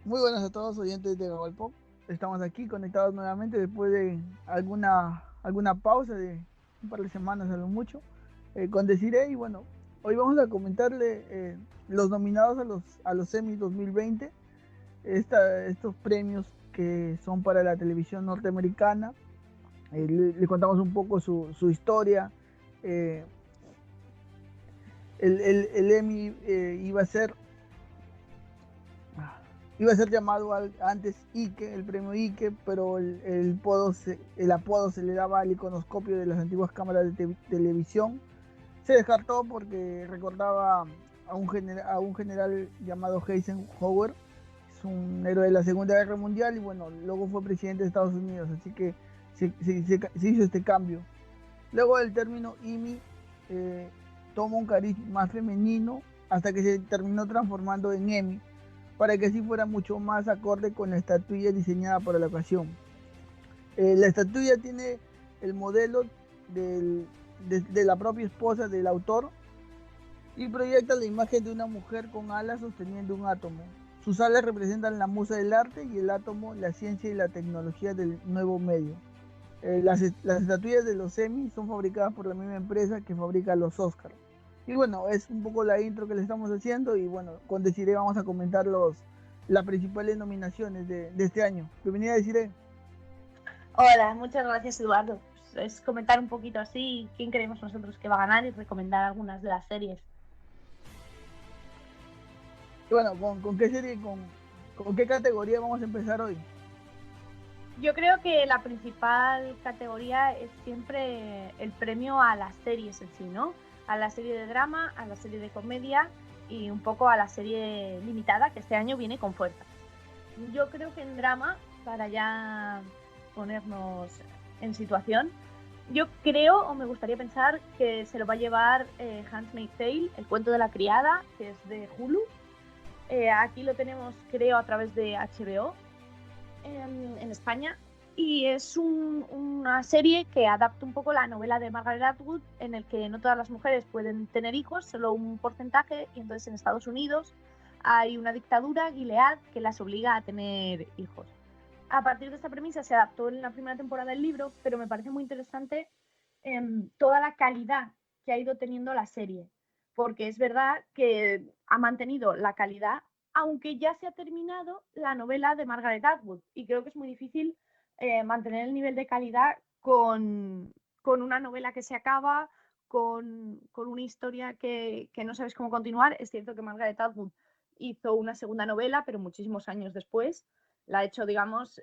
Muy buenas a todos oyentes de Gabalpop. Estamos aquí conectados nuevamente después de alguna pausa de un par de semanas a lo mucho con Desiree. Y bueno, hoy vamos a comentarle los nominados a los Emmy 2020, estos premios que son para la televisión norteamericana. Le contamos un poco su historia. Eh, el Emmy iba a ser llamado antes Ike, el premio Ike, pero el apodo se le daba al iconoscopio de las antiguas cámaras de televisión. Se descartó porque recordaba a un general llamado Eisenhower. Es un héroe de la Segunda Guerra Mundial y bueno, luego fue presidente de Estados Unidos, así que se hizo este cambio. Luego el término Emmy eh, toma un cariz más femenino hasta que se terminó transformando en Emmy, para que así fuera mucho más acorde con la estatuilla diseñada para la ocasión. La estatuilla tiene el modelo de la propia esposa del autor y proyecta la imagen de una mujer con alas sosteniendo un átomo. Sus alas representan la musa del arte y el átomo la ciencia y la tecnología del nuevo medio. Las estatuillas de los Emmy son fabricadas por la misma empresa que fabrica los Oscars. Y bueno, es un poco la intro que le estamos haciendo y bueno, con Desiree vamos a comentar las principales nominaciones de este año. Bienvenida, Desiree. Hola, muchas gracias, Eduardo. Pues es comentar un poquito así quién creemos nosotros que va a ganar y recomendar algunas de las series. Y bueno, ¿con qué serie, con qué categoría vamos a empezar hoy? Yo creo que la principal categoría es siempre el premio a las series en sí, ¿no? A la serie de drama, a la serie de comedia y un poco a la serie limitada que este año viene con fuerza. Yo creo que en drama, para ya ponernos en situación, yo creo o me gustaría pensar que se lo va a llevar Handmaid's Tale, el cuento de la criada, que es de Hulu. Aquí lo tenemos, creo, a través de HBO en España. Y es una serie que adapta un poco la novela de Margaret Atwood, en el que no todas las mujeres pueden tener hijos, solo un porcentaje, y entonces en Estados Unidos hay una dictadura, Gilead, que las obliga a tener hijos. A partir de esta premisa se adaptó en la primera temporada del libro, pero me parece muy interesante toda la calidad que ha ido teniendo la serie, porque es verdad que ha mantenido la calidad, aunque ya se ha terminado la novela de Margaret Atwood, y creo que es muy difícil mantener el nivel de calidad con una novela que se acaba, con una historia que no sabes cómo continuar. Es cierto que Margaret Atwood hizo una segunda novela, pero muchísimos años después. La ha hecho, digamos,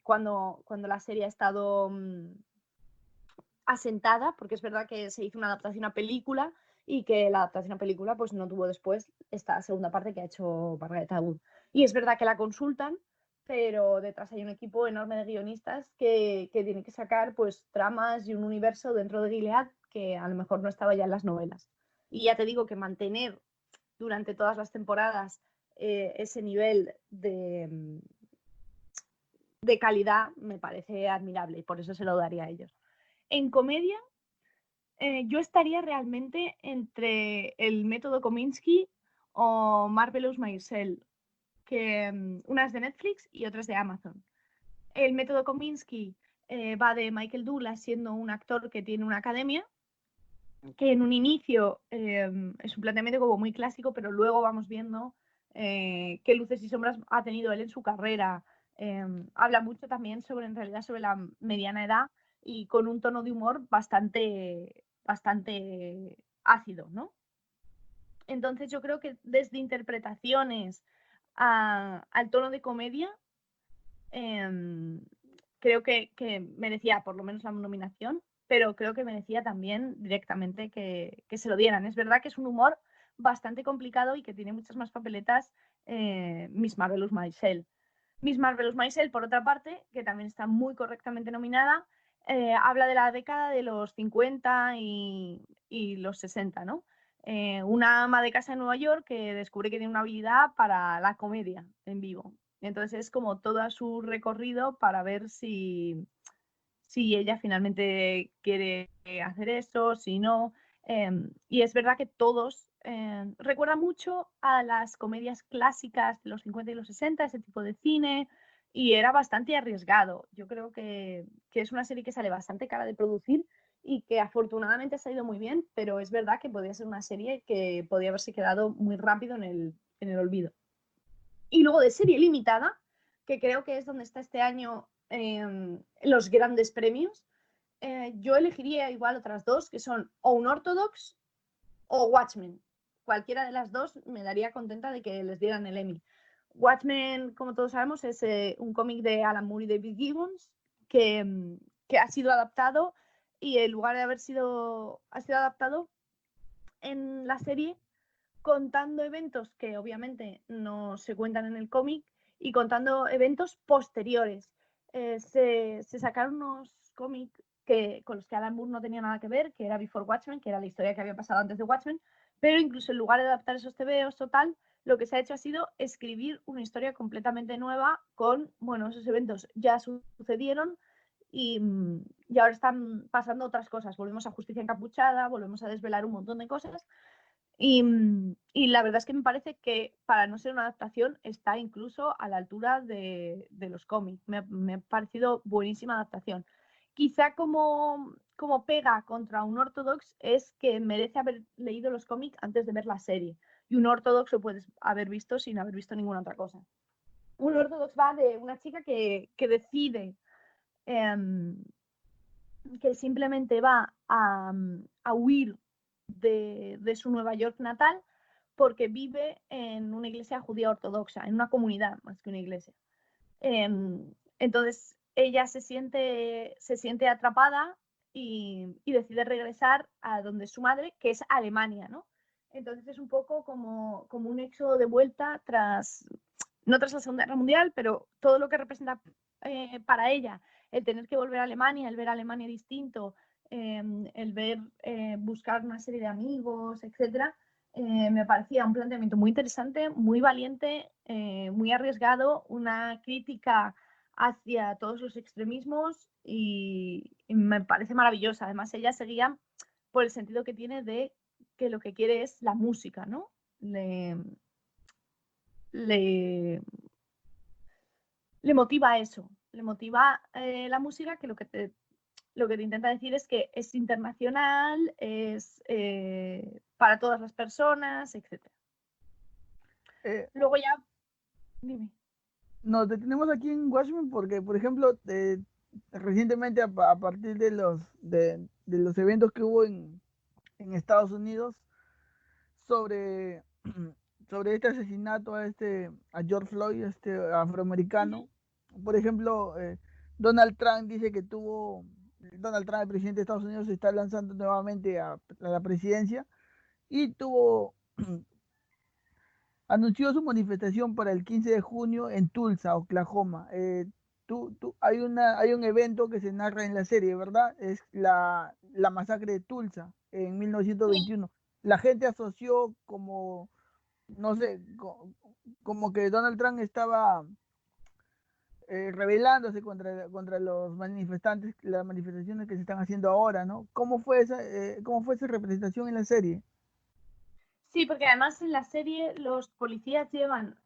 cuando la serie ha estado asentada, porque es verdad que se hizo una adaptación a película y que la adaptación a película pues no tuvo después esta segunda parte que ha hecho Margaret Atwood. Y es verdad que la consultan, pero detrás hay un equipo enorme de guionistas que tienen que sacar pues tramas y un universo dentro de Gilead que a lo mejor no estaba ya en las novelas. Y ya te digo que mantener durante todas las temporadas ese nivel de calidad me parece admirable y por eso se lo daría a ellos. En comedia, yo estaría realmente entre el método Kominsky o Marvelous Maisel, que una es de Netflix y otra es de Amazon. El método Kominsky va de Michael Douglas siendo un actor que tiene una academia, que en un inicio es un planteamiento como muy clásico, pero luego vamos viendo qué luces y sombras ha tenido él en su carrera. Habla mucho también sobre, en realidad, sobre la mediana edad y con un tono de humor bastante ácido, ¿no? Entonces yo creo que desde interpretaciones al tono de comedia, creo que merecía por lo menos la nominación, pero creo que merecía también directamente que se lo dieran. Es verdad que es un humor bastante complicado y que tiene muchas más papeletas Miss Marvelous Maisel. Miss Marvelous Maisel, por otra parte, que también está muy correctamente nominada, habla de la década de los 50 y los 60, ¿no? Una ama de casa en Nueva York que descubre que tiene una habilidad para la comedia en vivo. Entonces es como todo su recorrido para ver si ella finalmente quiere hacer eso, si no. Y es verdad que todos recuerdan mucho a las comedias clásicas de los 50 y los 60, ese tipo de cine, y era bastante arriesgado. Yo creo que es una serie que sale bastante cara de producir y que afortunadamente ha salido muy bien, pero es verdad que podría ser una serie que podría haberse quedado muy rápido en el olvido. Y luego de serie limitada, que creo que es donde está este año los grandes premios, yo elegiría igual otras dos, que son o Unorthodox o Watchmen. Cualquiera de las dos me daría contenta de que les dieran el Emmy. Watchmen, como todos sabemos, es un cómic de Alan Moore y David Gibbons que ha sido adaptado y en lugar de ha sido adaptado en la serie contando eventos que obviamente no se cuentan en el cómic y contando eventos posteriores. Se sacaron unos cómics con los que Alan Moore no tenía nada que ver, que era Before Watchmen, que era la historia que había pasado antes de Watchmen, pero incluso en lugar de adaptar esos TVOs o tal, lo que se ha hecho ha sido escribir una historia completamente nueva con, bueno, esos eventos ya sucedieron y ahora están pasando otras cosas. Volvemos a Justicia Encapuchada, volvemos a desvelar un montón de cosas. Y la verdad es que me parece que para no ser una adaptación está incluso a la altura de los cómics. Me ha parecido buenísima adaptación. Quizá como pega contra un ortodox es que merece haber leído los cómics antes de ver la serie. Y un ortodox lo puedes haber visto sin haber visto ninguna otra cosa. Un ortodox va de una chica que decide que simplemente va a huir de su Nueva York natal porque vive en una iglesia judía ortodoxa, en una comunidad más que una iglesia. Entonces ella se siente atrapada y decide regresar a donde es su madre, que es Alemania, ¿no? Entonces es un poco como un éxodo de vuelta no tras la Segunda Guerra Mundial, pero todo lo que representa para ella el tener que volver a Alemania, el ver a Alemania distinto, el ver buscar una serie de amigos, etcétera, me parecía un planteamiento muy interesante, muy valiente, muy arriesgado, una crítica hacia todos los extremismos y me parece maravillosa. Además, ella seguía por el sentido que tiene de que lo que quiere es la música, ¿no? Le motiva eso, le motiva la música, que lo que te intenta decir es que es internacional, es para todas las personas, etc. Luego ya, dime. Nos detenemos aquí en Watchmen porque, por ejemplo, recientemente a partir de los eventos que hubo en Estados Unidos sobre, sobre este asesinato a George Floyd, este afroamericano, por ejemplo, Donald Trump dice que Donald Trump, el presidente de Estados Unidos, se está lanzando nuevamente a la presidencia y anunció su manifestación para el 15 de junio en Tulsa, Oklahoma. Hay un evento que se narra en la serie, ¿verdad? Es la masacre de Tulsa en 1921. La gente asoció como, no sé, como que Donald Trump estaba rebelándose contra los manifestantes, las manifestaciones que se están haciendo ahora, ¿no? ¿Cómo fue esa representación en la serie? Sí, porque además en la serie los policías llevan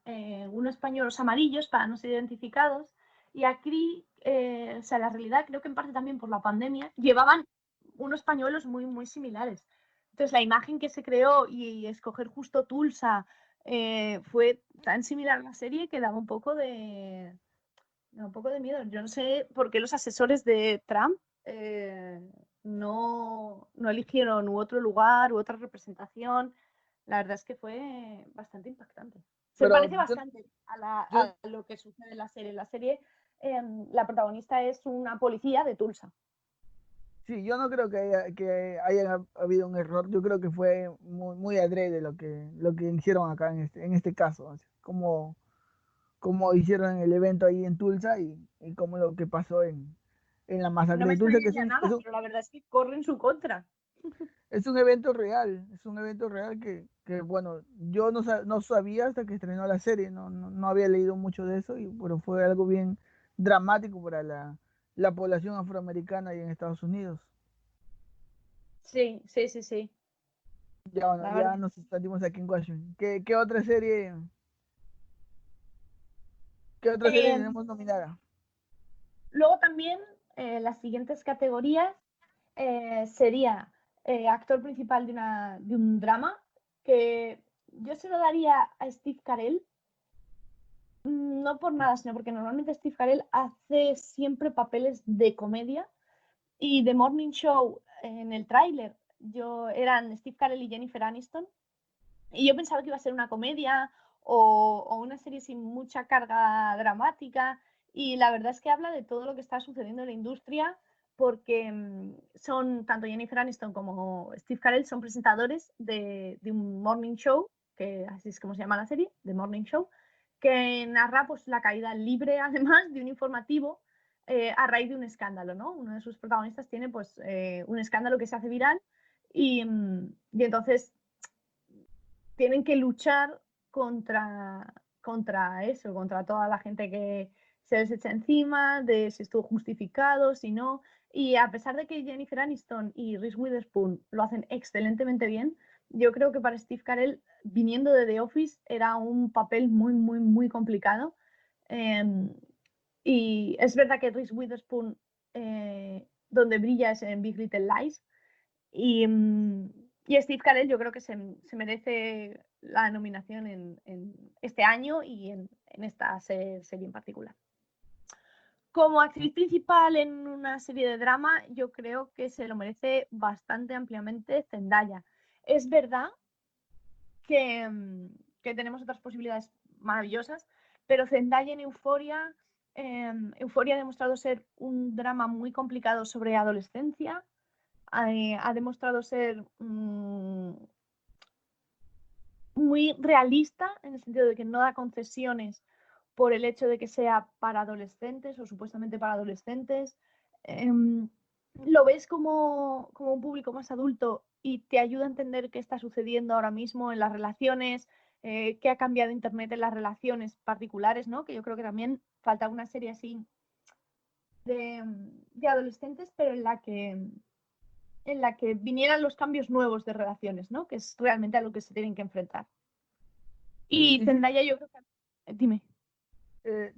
unos pañuelos amarillos para no ser identificados y aquí, o sea, la realidad creo que en parte también por la pandemia, llevaban unos pañuelos muy, muy similares. Entonces la imagen que se creó y escoger justo Tulsa fue tan similar a la serie que daba un poco de miedo. Yo no sé por qué los asesores de Trump no eligieron u otro lugar u otra representación. La verdad es que fue bastante impactante. Se Pero parece bastante yo, a lo que sucede en la serie. En la serie, la protagonista es una policía de Tulsa. sí, yo no creo que haya habido un error. Yo creo que fue muy, muy adrede lo que hicieron acá en este caso. Así, como hicieron el evento ahí en Tulsa y como lo que pasó en la No masacre me de Tulsa, que extrañaría nada, pero la verdad es que corre en su contra. es un evento real. Es un evento real que bueno, yo no sabía hasta que estrenó la serie. No había leído mucho de eso, pero fue algo bien dramático para la población afroamericana ahí en Estados Unidos. Sí, sí, sí, sí. Ya, bueno, la ya verdad. nos extendimos aquí en Washington. ¿Qué otra serie? ¿Qué otra serie Eh, tenemos nominada? Luego también las siguientes categorías sería actor principal de un drama, que yo se lo daría a Steve Carell, no por nada, sino porque normalmente Steve Carell hace siempre papeles de comedia y The Morning Show en el tráiler eran Steve Carell y Jennifer Aniston y yo pensaba que iba a ser una comedia o una serie sin mucha carga dramática y la verdad es que habla de todo lo que está sucediendo en la industria porque son tanto Jennifer Aniston como Steve Carell son presentadores de un morning show, que así es como se llama la serie, The Morning Show, que narra pues la caída libre además de un informativo a raíz de un escándalo, ¿no? Uno de sus protagonistas tiene pues un escándalo que se hace viral y entonces tienen que luchar contra eso, contra toda la gente que se les echa encima, de si estuvo justificado, si no. Y a pesar de que Jennifer Aniston y Reese Witherspoon lo hacen excelentemente bien, yo creo que para Steve Carell, viniendo de The Office, era un papel muy, muy, muy complicado. Eh, y es verdad que Reese Witherspoon, donde brilla es en Big Little Lies, y, y Steve Carell yo creo que se merece la nominación en este año y en esta serie en particular. Como actriz principal en una serie de drama, yo creo que se lo merece bastante ampliamente Zendaya. Es verdad que, que tenemos otras posibilidades maravillosas, pero Zendaya en Euphoria, Euphoria ha demostrado ser un drama muy complicado sobre adolescencia, ha demostrado ser muy realista en el sentido de que no da concesiones por el hecho de que sea para adolescentes o supuestamente para adolescentes. Lo ves como un público más adulto y te ayuda a entender qué está sucediendo ahora mismo en las relaciones, qué ha cambiado Internet en las relaciones particulares, ¿no? Que yo creo que también falta una serie así de adolescentes, pero en la que vinieran los cambios nuevos de relaciones, ¿no? Que es realmente a lo que se tienen que enfrentar. Y Y sí, Zendaya yo creo que... Dime.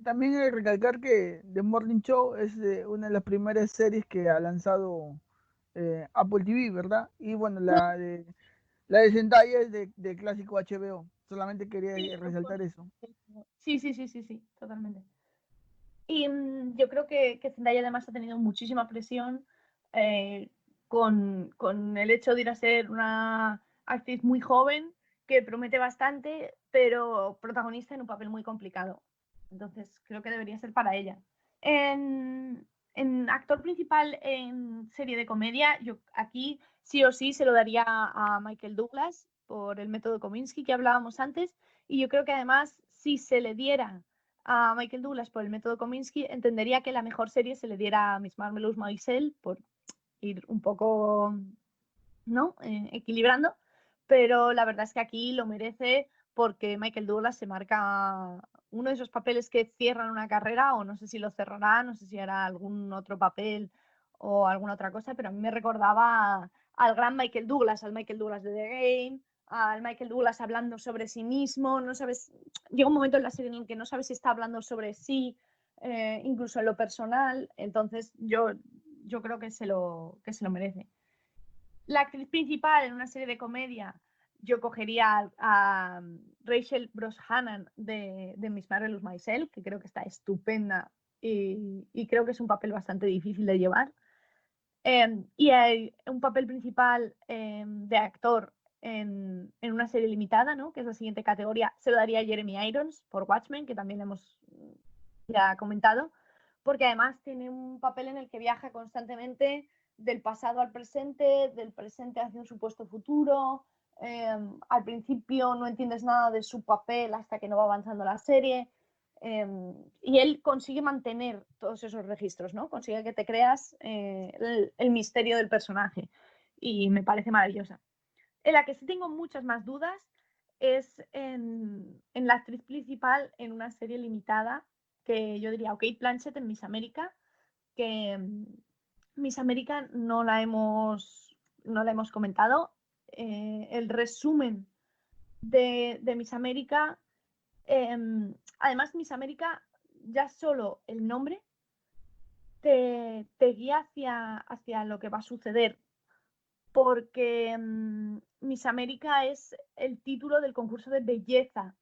también hay que recalcar que The Morning Show es una de las primeras series que ha lanzado Apple TV, ¿verdad? Y bueno, la de Zendaya es de clásico HBO. Solamente quería Sí, resaltar eso. sí, sí, sí, sí, sí, totalmente. Y yo creo que Zendaya además ha tenido muchísima presión eh, con el hecho de ir a ser una actriz muy joven que promete bastante, pero protagonista en un papel muy complicado. Entonces creo que debería ser para ella. En actor principal en serie de comedia, yo aquí sí o sí se lo daría a Michael Douglas por el método Kominsky que hablábamos antes. Y yo creo que además si se le diera a Michael Douglas por el método Kominsky, entendería que la mejor serie se le diera a Miss Marvelous Maisel por ir un poco, ¿no? Equilibrando, pero la verdad es que aquí lo merece porque Michael Douglas se marca uno de esos papeles que cierran una carrera, o no sé si lo cerrará, no sé si hará algún otro papel o alguna otra cosa, pero a mí me recordaba al gran Michael Douglas, al Michael Douglas de The Game, al Michael Douglas hablando sobre sí mismo, no sabes, llega un momento en la serie en el que no sabes si está hablando sobre sí, incluso en lo personal, entonces yo creo que se lo merece. La actriz principal en una serie de comedia, yo cogería a Rachel Brosnahan de Miss Marvelous Maisel, que creo que está estupenda y creo que es un papel bastante difícil de llevar. Y hay un papel principal de actor en una serie limitada, ¿no? Que es la siguiente categoría, se lo daría a Jeremy Irons por Watchmen, que también hemos ya comentado, porque además tiene un papel en el que viaja constantemente del pasado al presente, del presente hacia un supuesto futuro. Al principio no entiendes nada de su papel hasta que no va avanzando la serie. Y él consigue mantener todos esos registros, ¿no? Consigue que te creas el misterio del personaje y me parece maravillosa. En la que sí tengo muchas más dudas es en la actriz principal en una serie limitada que yo diría, ok, Blanchett en Miss América, que Miss América no la hemos comentado. el resumen de Miss América. Además, Miss América, ya solo el nombre te guía hacia lo que va a suceder, porque Miss América es el título del concurso de belleza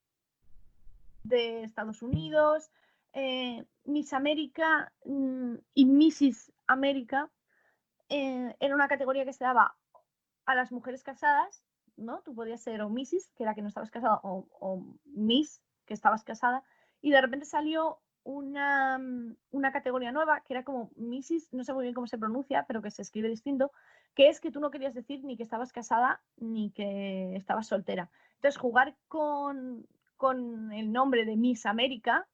de Estados Unidos. Miss América y Mrs. América era una categoría que se daba a las mujeres casadas, ¿no? Tú podías ser o Mrs., que era que no estabas casada, o Miss, que estabas casada, y de repente salió una categoría nueva que era como Mrs., no sé muy bien cómo se pronuncia, pero que se escribe distinto, que es que tú no querías decir ni que estabas casada ni que estabas soltera. Entonces, jugar con el nombre de Miss América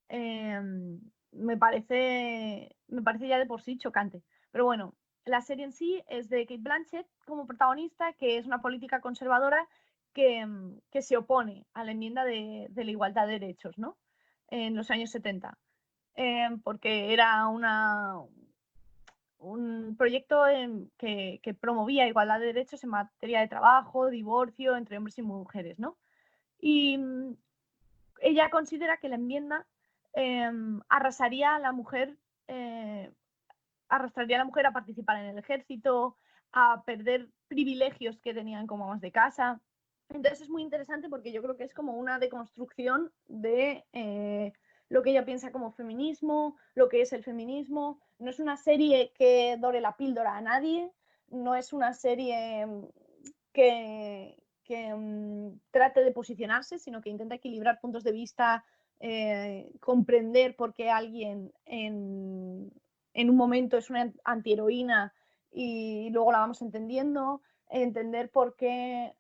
me parece ya de por sí chocante. Pero bueno, la serie en sí es de Cate Blanchett como protagonista, que es una política conservadora que se opone a la enmienda de la igualdad de derechos, ¿no? En los años 70, porque era un proyecto que promovía igualdad de derechos en materia de trabajo, divorcio entre hombres y mujeres, ¿no? Y ella considera que la enmienda arrastraría a la mujer a participar en el ejército, a perder privilegios que tenían como amas de casa. Entonces es muy interesante porque yo creo que es como una deconstrucción de lo que ella piensa como feminismo, lo que es el feminismo. No es una serie que dore la píldora a nadie, no es una serie que trate de posicionarse, sino que intenta equilibrar puntos de vista, comprender por qué alguien en un momento es una antiheroína y luego la vamos entendiendo, entender por qué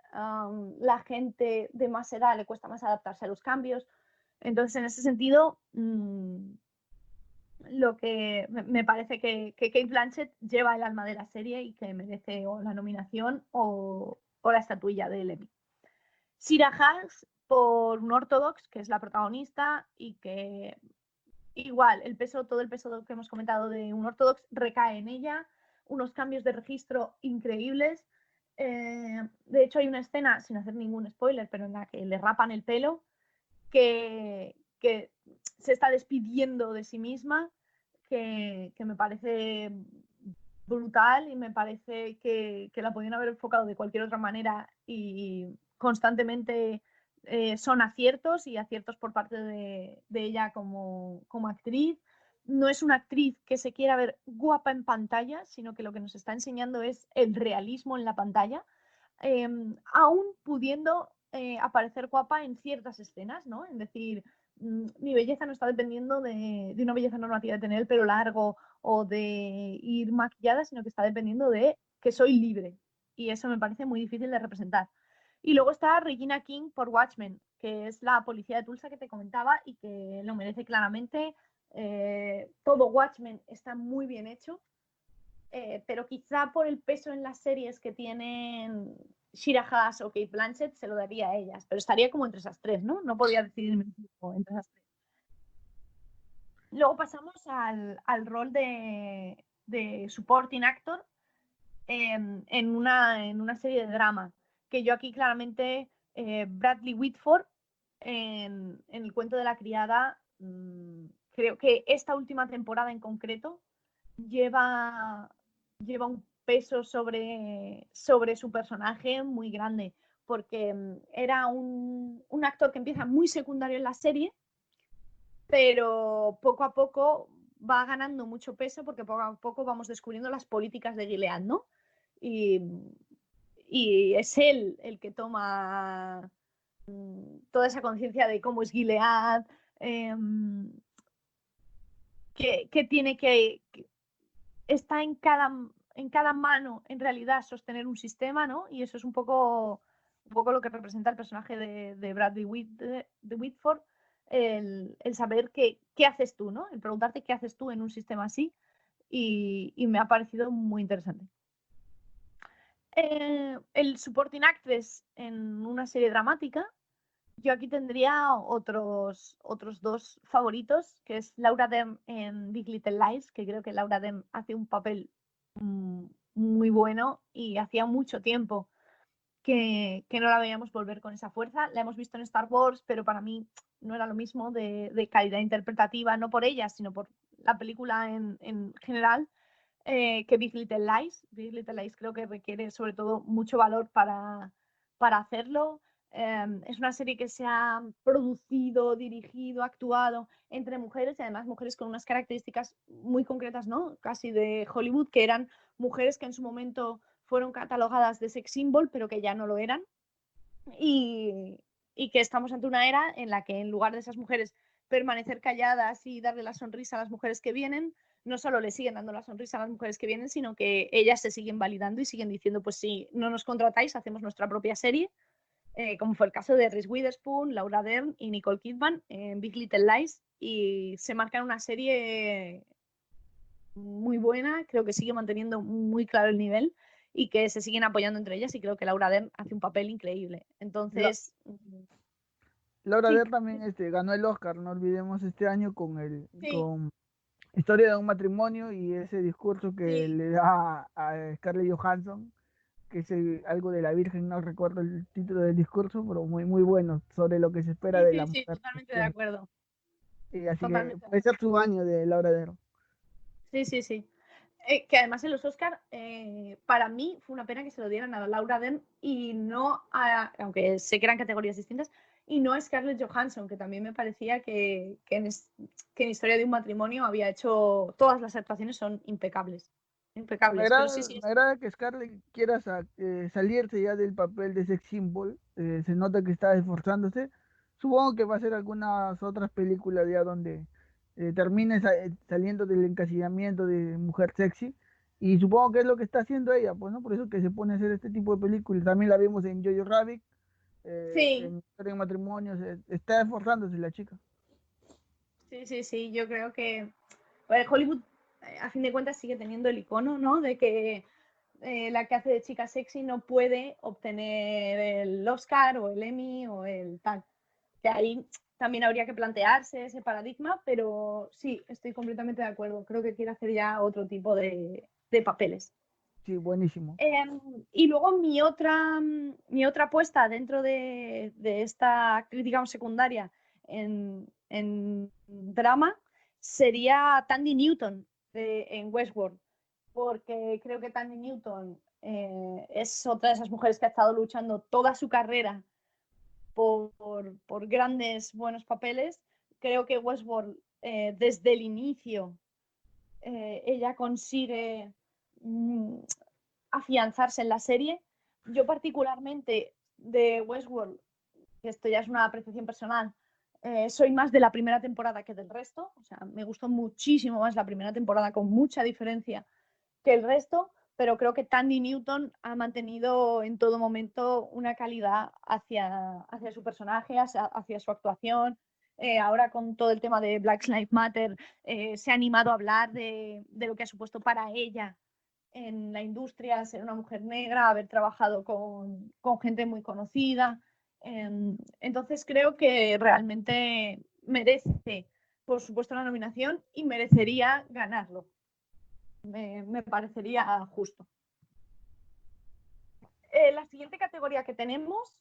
la gente de más edad le cuesta más adaptarse a los cambios. Entonces, en ese sentido, lo que me parece que Cate Blanchett lleva el alma de la serie y que merece o la nominación o la estatuilla del Emmy. Shira Haas por Unorthodox, que es la protagonista y que igual todo el peso que hemos comentado de Unorthodox recae en ella, unos cambios de registro increíbles. De hecho, hay una escena, sin hacer ningún spoiler, pero en la que le rapan el pelo, que se está despidiendo de sí misma, que me parece brutal y me parece que la podían haber enfocado de cualquier otra manera y constantemente son aciertos y aciertos por parte de ella como actriz. No es una actriz que se quiera ver guapa en pantalla, sino que lo que nos está enseñando es el realismo en la pantalla, aún pudiendo aparecer guapa en ciertas escenas, ¿no? Es decir, mi belleza no está dependiendo de una belleza normativa, de tener el pelo largo o de ir maquillada, sino que está dependiendo de que soy libre. Y eso me parece muy difícil de representar. Y luego está Regina King por Watchmen, que es la policía de Tulsa que te comentaba y que lo merece claramente. Todo Watchmen está muy bien hecho, pero quizá por el peso en las series que tienen Shira Haas o Cate Blanchett se lo daría a ellas, pero estaría como entre esas tres, ¿no? No podía decidirme entre esas tres. Luego pasamos al rol de supporting actor en una serie de drama, que yo aquí claramente Bradley Whitford en El cuento de la criada, creo que esta última temporada en concreto lleva un peso sobre su personaje muy grande, porque era un actor que empieza muy secundario en la serie, pero poco a poco va ganando mucho peso porque poco a poco vamos descubriendo las políticas de Gilead, ¿no? Y es él el que toma toda esa conciencia de cómo es Gilead, que tiene que está en cada mano en realidad sostener un sistema, ¿no? Y eso es un poco lo que representa el personaje de Bradley Whitford, el saber qué haces tú, ¿no? El preguntarte qué haces tú en un sistema así, y me ha parecido muy interesante. El supporting actress en una serie dramática, yo aquí tendría otros dos favoritos, que es Laura Dern en Big Little Lies, que creo que Laura Dern hace un papel muy bueno y hacía mucho tiempo que no la veíamos volver con esa fuerza. La hemos visto en Star Wars, pero para mí no era lo mismo de calidad interpretativa, no por ella, sino por la película en general, que Big Little Lies. Big Little Lies creo que requiere sobre todo mucho valor para hacerlo. Es una serie que se ha producido, dirigido, actuado entre mujeres y además mujeres con unas características muy concretas, ¿no? Casi de Hollywood, que eran mujeres que en su momento fueron catalogadas de sex symbol, pero que ya no lo eran. Y, y que estamos ante una era en la que en lugar de esas mujeres permanecer calladas y darle la sonrisa a las mujeres que vienen, no solo le siguen dando la sonrisa a las mujeres que vienen, sino que ellas se siguen validando y siguen diciendo, pues si no nos contratáis, hacemos nuestra propia serie, como fue el caso de Reese Witherspoon, Laura Dern y Nicole Kidman en Big Little Lies, y se marcan una serie muy buena, creo que sigue manteniendo muy claro el nivel y que se siguen apoyando entre ellas, y creo que Laura Dern hace un papel increíble. Entonces, Laura sí, Dern también ganó el Oscar, no olvidemos, este año sí, con Historia de un matrimonio y ese discurso que sí, le da a Scarlett Johansson, que es algo de la Virgen, no recuerdo el título del discurso, pero muy, muy bueno sobre lo que se espera sí, de la sí, sí, mujer. totalmente de acuerdo, Y así que totalmente de puede ser acuerdo. su año de Laura Dern. Sí, sí, sí. Que además en los Oscar, para mí fue una pena que se lo dieran a Laura Dern y no a, aunque sé que eran categorías distintas, y no a Scarlett Johansson, que también me parecía que en Historia de un matrimonio había hecho, todas las actuaciones son impecables, impecables, pero sí, sí, Me agrada que Scarlett quiera salirse ya del papel de sex symbol. Se nota que está esforzándose. Supongo que va a hacer algunas otras películas ya donde termine saliendo del encasillamiento de mujer sexy. Y supongo que es lo que está haciendo ella, pues, ¿no? Por eso que se pone a hacer este tipo de películas. También la vimos en Jojo Rabbit, sí, en Historia de Matrimonios. Está esforzándose la chica. sí, sí, sí, yo creo que Hollywood, a fin de cuentas, sigue teniendo el icono, ¿no? De que la que hace de chica sexy no puede obtener el Oscar o el Emmy o el tal. Que ahí también habría que plantearse ese paradigma, pero sí, estoy completamente de acuerdo. Creo que quiere hacer ya otro tipo de papeles. Sí, buenísimo. Y luego mi otra apuesta dentro de esta crítica secundaria en drama sería Tandy Newton en Westworld, porque creo que Tandy Newton es otra de esas mujeres que ha estado luchando toda su carrera por grandes, buenos papeles. Creo que Westworld, desde el inicio, ella consigue afianzarse en la serie. Yo particularmente de Westworld, que esto ya es una apreciación personal, soy más de la primera temporada que del resto. O sea, me gustó muchísimo más la primera temporada, con mucha diferencia que el resto, pero creo que Tandy Newton ha mantenido en todo momento una calidad hacia su personaje, hacia su actuación. Ahora con todo el tema de Black Lives Matter, se ha animado a hablar de lo que ha supuesto para ella en la industria ser una mujer negra, haber trabajado con gente muy conocida. Entonces creo que realmente merece, por supuesto, la nominación y merecería ganarlo. Me parecería justo. La siguiente categoría que tenemos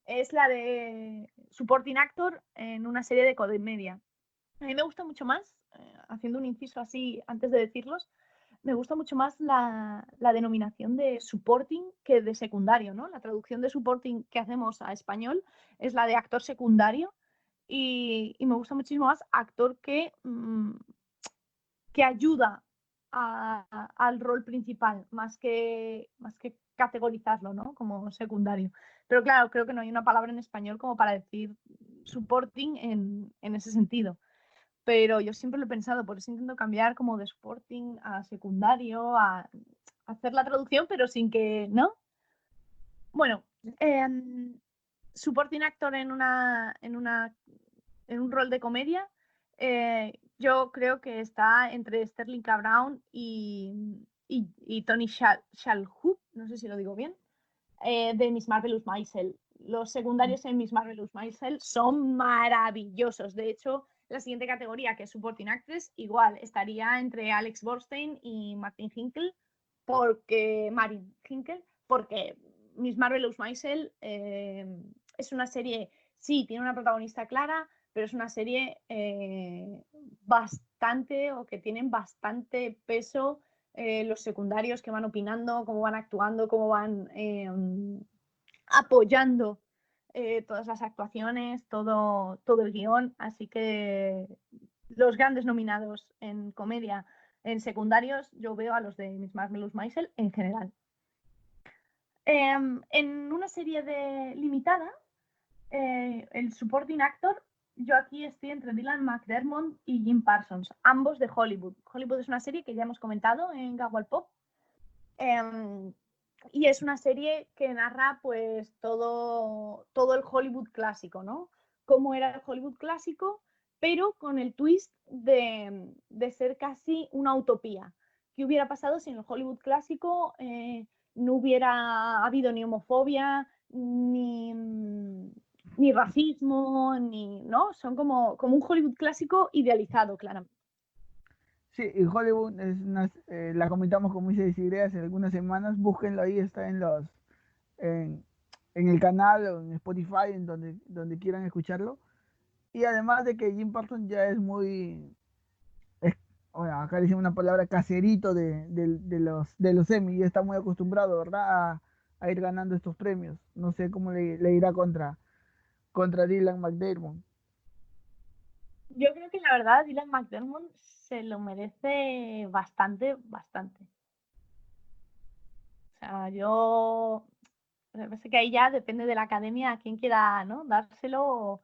es la de Supporting Actor en una serie de comedia. A mí me gusta mucho más, haciendo un inciso así antes de decirlos, me gusta mucho más la denominación de supporting que de secundario, ¿no? La traducción de supporting que hacemos a español es la de actor secundario, y me gusta muchísimo más actor que ayuda al rol principal, más que categorizarlo, ¿no? Como secundario. Pero claro, creo que no hay una palabra en español como para decir supporting en ese sentido. Pero yo siempre lo he pensado, por eso intento cambiar como de supporting a secundario, a hacer la traducción, pero sin que, ¿no? Bueno, supporting actor en un rol de comedia, yo creo que está entre Sterling K. Brown y Tony Shalhoub, no sé si lo digo bien, de Miss Marvelous Maisel. Los secundarios en Miss Marvelous Maisel son maravillosos. De hecho, la siguiente categoría, que es Supporting Actress, igual estaría entre Alex Borstein y Martin Hinkle, porque Miss Marvelous Maisel es una serie, sí, tiene una protagonista clara, pero es una serie que tienen bastante peso los secundarios que van opinando, cómo van actuando, cómo van apoyando todas las actuaciones, todo el guión. Así que los grandes nominados en comedia en secundarios, yo veo a los de Miss Marvelous Maisel en general. En una serie limitada, el supporting actor, yo aquí estoy entre Dylan McDermott y Jim Parsons, ambos de Hollywood. Hollywood es una serie que ya hemos comentado en Gawal Pop. Y es una serie que narra pues todo el Hollywood clásico, ¿no? Cómo era el Hollywood clásico, pero con el twist de ser casi una utopía. ¿Qué hubiera pasado si en el Hollywood clásico no hubiera habido ni homofobia, ni racismo, ¿no? Son como un Hollywood clásico idealizado, claramente. Sí, y Hollywood la comentamos con Moisés y hace algunas semanas. Búsquenlo ahí, está en el canal o en Spotify, en donde quieran escucharlo. Y además de que Jim Parsons ya es bueno, acá dicen una palabra, caserito de los Emmy, y está muy acostumbrado, ¿verdad? A ir ganando estos premios. No sé cómo le irá contra Dylan McDermott. Yo creo que la verdad Dylan McDermott se lo merece bastante. O sea, yo me parece que ahí ya depende de la academia a quien quiera, ¿no?, dárselo,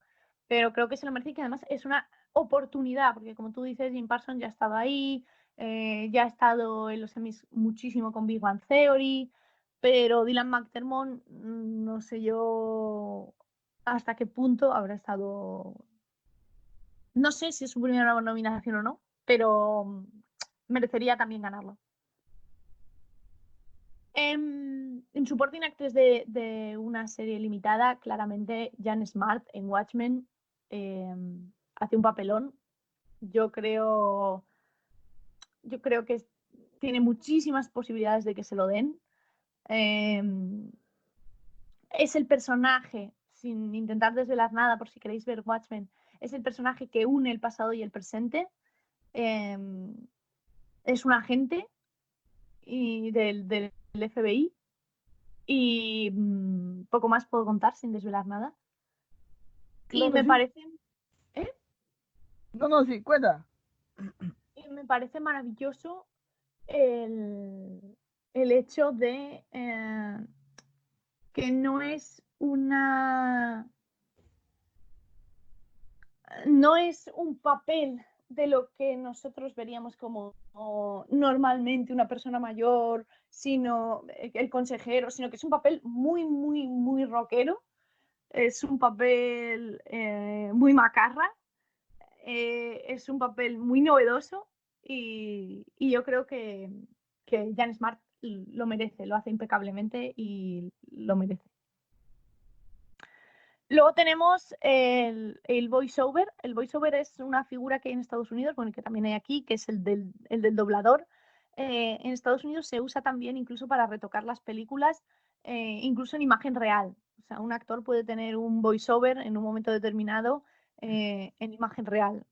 pero creo que se lo merece y que además es una oportunidad, porque como tú dices, Jim Parsons ya ha estado ahí, ya ha estado en los Emmys muchísimo con Big Bang Theory, pero Dylan McDermott, no sé yo hasta qué punto habrá estado. No sé si es su primera nominación o no, pero merecería también ganarlo. En supporting actress de una serie limitada, claramente Jan Smart en Watchmen hace un papelón. Yo creo que tiene muchísimas posibilidades de que se lo den. Es el personaje, sin intentar desvelar nada por si queréis ver Watchmen, es el personaje que une el pasado y el presente. Es un agente del FBI y poco más puedo contar sin desvelar nada. Claro Y me sí. parece No, sí, cuenta. y me parece maravilloso el hecho de que no es un papel de lo que nosotros veríamos como normalmente una persona mayor, sino el consejero, sino que es un papel muy, muy, muy rockero. Es un papel muy macarra, es un papel muy novedoso y yo creo que Jan Smart lo merece, lo hace impecablemente y lo merece. Luego tenemos el voiceover. El voiceover es una figura que hay en Estados Unidos, bueno, que también hay aquí, que es el del doblador. En Estados Unidos se usa también incluso para retocar las películas, incluso en imagen real. O sea, un actor puede tener un voiceover en un momento determinado en imagen real.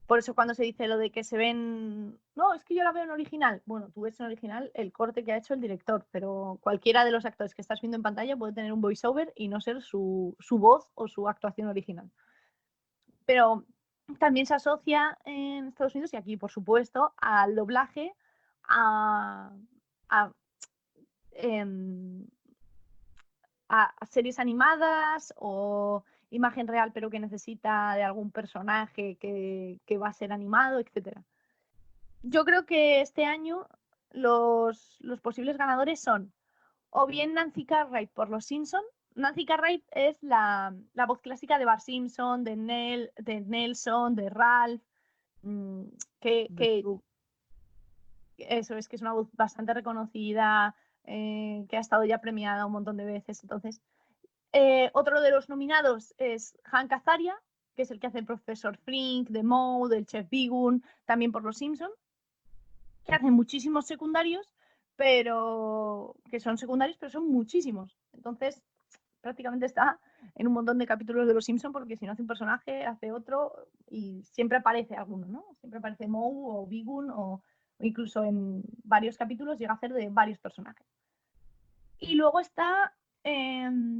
Por eso cuando se dice lo de que se ven, no, es que yo la veo en original. Bueno, tú ves en original el corte que ha hecho el director, pero cualquiera de los actores que estás viendo en pantalla puede tener un voiceover y no ser su voz o su actuación original. Pero también se asocia en Estados Unidos y aquí, por supuesto, al doblaje, a series animadas o imagen real pero que necesita de algún personaje que va a ser animado, etc. Yo creo que este año los posibles ganadores son o bien Nancy Cartwright por Los Simpson. Nancy Cartwright es la voz clásica de Bart Simpson, de Nelson, de Ralph, que eso es que es una voz bastante reconocida, que ha estado ya premiada un montón de veces. Entonces, otro de los nominados es Hank Azaria, que es el que hace el profesor Frink, de Moe, del chef Bigun, también por Los Simpson, que hace muchísimos secundarios, pero que son secundarios, pero son muchísimos. Entonces, prácticamente está en un montón de capítulos de Los Simpson, porque si no hace un personaje, hace otro y siempre aparece alguno, ¿no? Siempre aparece Moe o Bigun o incluso en varios capítulos llega a hacer de varios personajes. Y luego está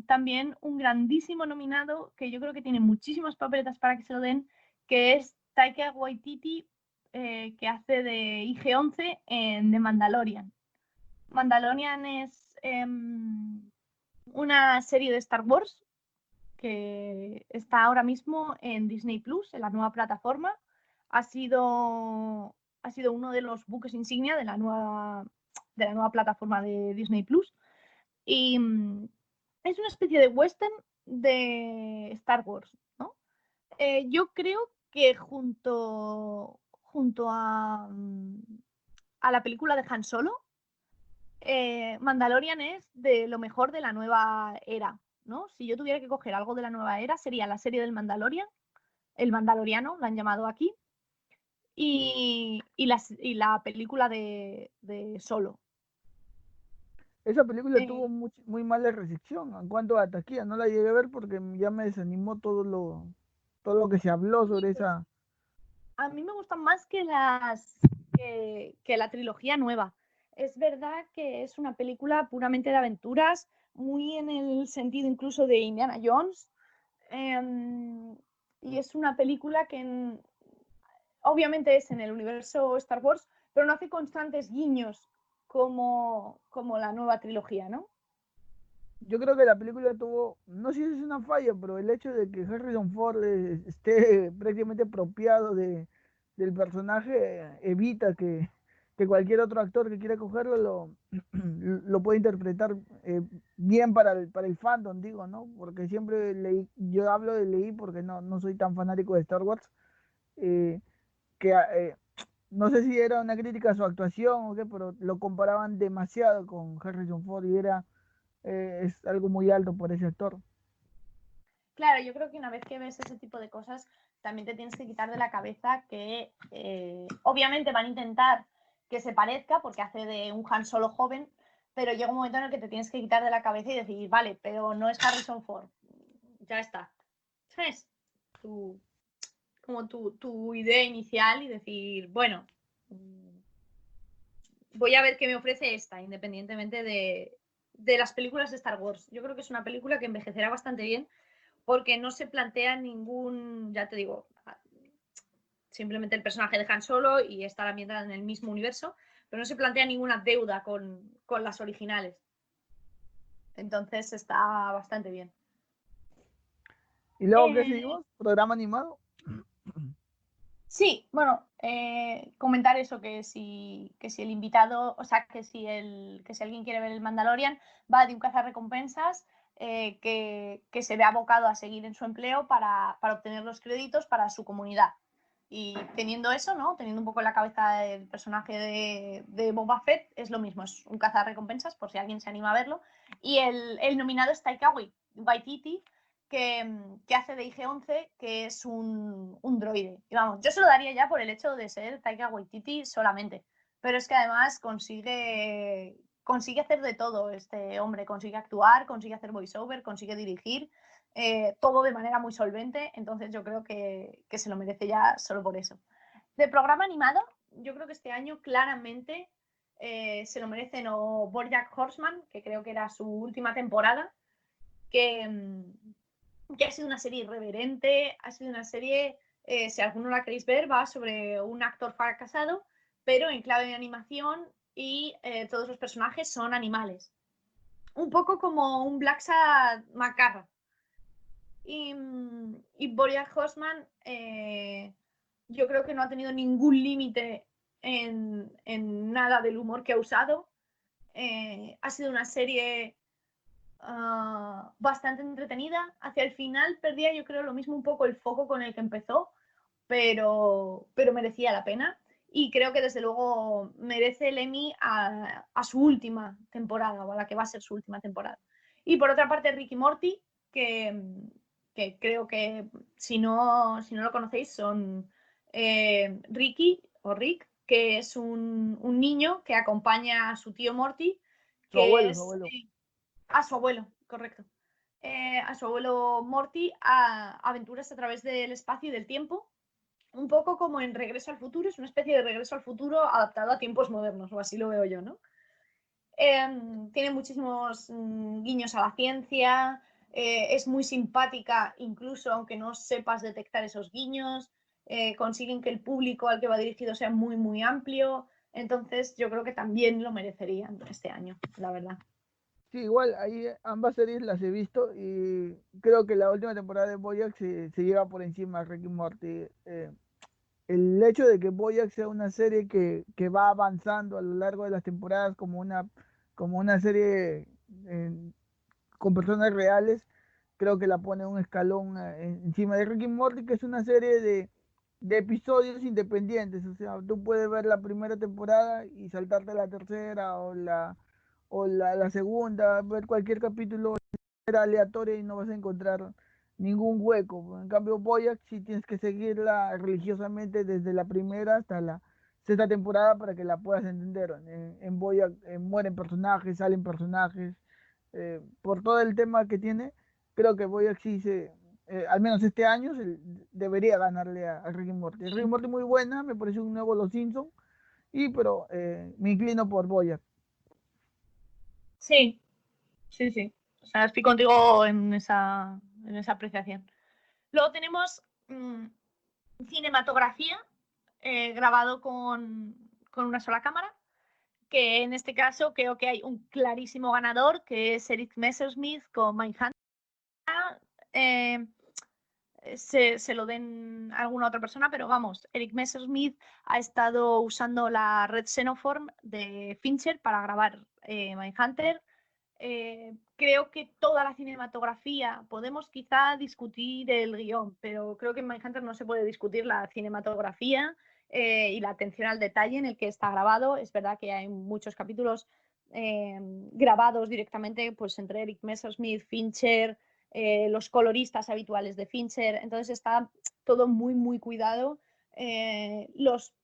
también un grandísimo nominado que yo creo que tiene muchísimas papeletas para que se lo den, que es Taika Waititi, que hace de IG-11 en The Mandalorian. Mandalorian es una serie de Star Wars que está ahora mismo en Disney Plus, en la nueva plataforma. Ha sido uno de los buques insignia de la nueva plataforma de Disney Plus. Y es una especie de western de Star Wars, ¿no? Yo creo que junto a la película de Han Solo, Mandalorian es de lo mejor de la nueva era, ¿no? Si yo tuviera que coger algo de la nueva era, sería la serie del Mandalorian, el Mandaloriano, lo han llamado aquí, y la película de Solo. Esa película tuvo muy mala recepción en cuanto a taquilla. No la llegué a ver porque ya me desanimó todo lo que se habló sobre esa. A mí me gustan más que que la trilogía nueva. Es verdad que es una película puramente de aventuras, muy en el sentido incluso de Indiana Jones. Y es una película que obviamente es en el universo Star Wars, pero no hace constantes guiños como la nueva trilogía, ¿no? Yo creo que la película tuvo, no sé si es una falla, pero el hecho de que Harrison Ford esté prácticamente apropiado del personaje evita que cualquier otro actor que quiera cogerlo lo pueda interpretar bien para el fandom, digo, ¿no? Porque siempre leí, yo hablo de leí porque no soy tan fanático de Star Wars, eh, que no sé si era una crítica a su actuación o qué, pero lo comparaban demasiado con Harrison Ford y es algo muy alto por ese actor. Claro, yo creo que una vez que ves ese tipo de cosas, también te tienes que quitar de la cabeza que obviamente van a intentar que se parezca, porque hace de un Han Solo joven, pero llega un momento en el que te tienes que quitar de la cabeza y decir, vale, pero no es Harrison Ford, ya está. ¿Sabes? Como tu idea inicial y decir, bueno, voy a ver qué me ofrece esta, independientemente de las películas de Star Wars. Yo creo que es una película que envejecerá bastante bien porque no se plantea ningún, ya te digo, simplemente el personaje de Han Solo y estar ambientada en el mismo universo, pero no se plantea ninguna deuda con las originales. Entonces está bastante bien. ¿Y luego qué seguimos? ¿Programa animado? Sí, bueno, comentar eso, que si el invitado, o sea, que si alguien quiere ver el Mandalorian, va de un cazarrecompensas que se ve abocado a seguir en su empleo para obtener los créditos para su comunidad. Y teniendo eso, ¿no? Teniendo un poco en la cabeza del personaje de Boba Fett, es lo mismo, es un cazarrecompensas, por si alguien se anima a verlo. Y el nominado es Taika Waititi, que hace de IG-11, que es un droide. Y vamos, yo se lo daría ya por el hecho de ser Taika Waititi solamente. Pero es que además consigue hacer de todo este hombre. Consigue actuar, consigue hacer voiceover, consigue dirigir, todo de manera muy solvente. Entonces yo creo que se lo merece ya solo por eso. De programa animado, yo creo que este año claramente se lo merecen o BoJack Horseman, que creo que era su última temporada, que ha sido una serie irreverente, ha sido una serie, si alguno la queréis ver, va sobre un actor fracasado, pero en clave de animación y todos los personajes son animales. Un poco como un Black Sad macarra. Y BoJack Horseman yo creo que no ha tenido ningún límite en nada del humor que ha usado. Ha sido una serie bastante entretenida. Hacia el final perdía, yo creo, lo mismo un poco el foco con el que empezó, pero merecía la pena. Y creo que desde luego merece el Emmy a su última temporada, o a la que va a ser su última temporada. Y por otra parte, Rick y Morty, que creo que si no lo conocéis, son Ricky o Rick, que es un niño que acompaña a su tío Morty, Su que abuelo, es su abuelo. a su abuelo, correcto. A su abuelo Morty a aventuras a través del espacio y del tiempo, un poco como en Regreso al Futuro, es una especie de Regreso al Futuro adaptado a tiempos modernos, o así lo veo yo, ¿no? Tiene muchísimos guiños a la ciencia, es muy simpática, incluso aunque no sepas detectar esos guiños, consiguen que el público al que va dirigido sea muy, muy amplio, entonces yo creo que también lo merecerían este año, la verdad. Sí, igual ahí ambas series las he visto y creo que la última temporada de BoJack se lleva por encima a Rick y Morty. El hecho de que BoJack sea una serie que va avanzando a lo largo de las temporadas como una serie eh, con personas reales, creo que la pone un escalón encima de Rick y Morty, que es una serie de episodios independientes. O sea, tú puedes ver la primera temporada y saltarte la tercera la segunda, ver cualquier capítulo era aleatorio y no vas a encontrar ningún hueco. En cambio, Boyac sí tienes que seguirla religiosamente desde la primera hasta la sexta temporada para que la puedas entender. En Boyac mueren personajes, salen personajes. Por todo el tema que tiene, creo que Boyac sí al menos este año, debería ganarle a Rick y Morty. Rick y Morty muy buena, me pareció un nuevo Los Simpsons, pero me inclino por Boyac. Sí, sí, sí. O sea, estoy contigo en esa apreciación. Luego tenemos cinematografía grabado con una sola cámara, que en este caso creo que hay un clarísimo ganador, que es Eric Messersmith con Mindhunter. Eh, se lo den a alguna otra persona, pero vamos, Eric Messersmith ha estado usando la red Xenoform de Fincher para grabar Mindhunter. Creo que toda la cinematografía, podemos quizá discutir el guión, pero creo que en Mindhunter no se puede discutir la cinematografía y la atención al detalle en el que está grabado. Es verdad que hay muchos capítulos grabados directamente pues, entre Eric Messersmith, Fincher, los coloristas habituales de Fincher, entonces está todo muy, muy cuidado. Los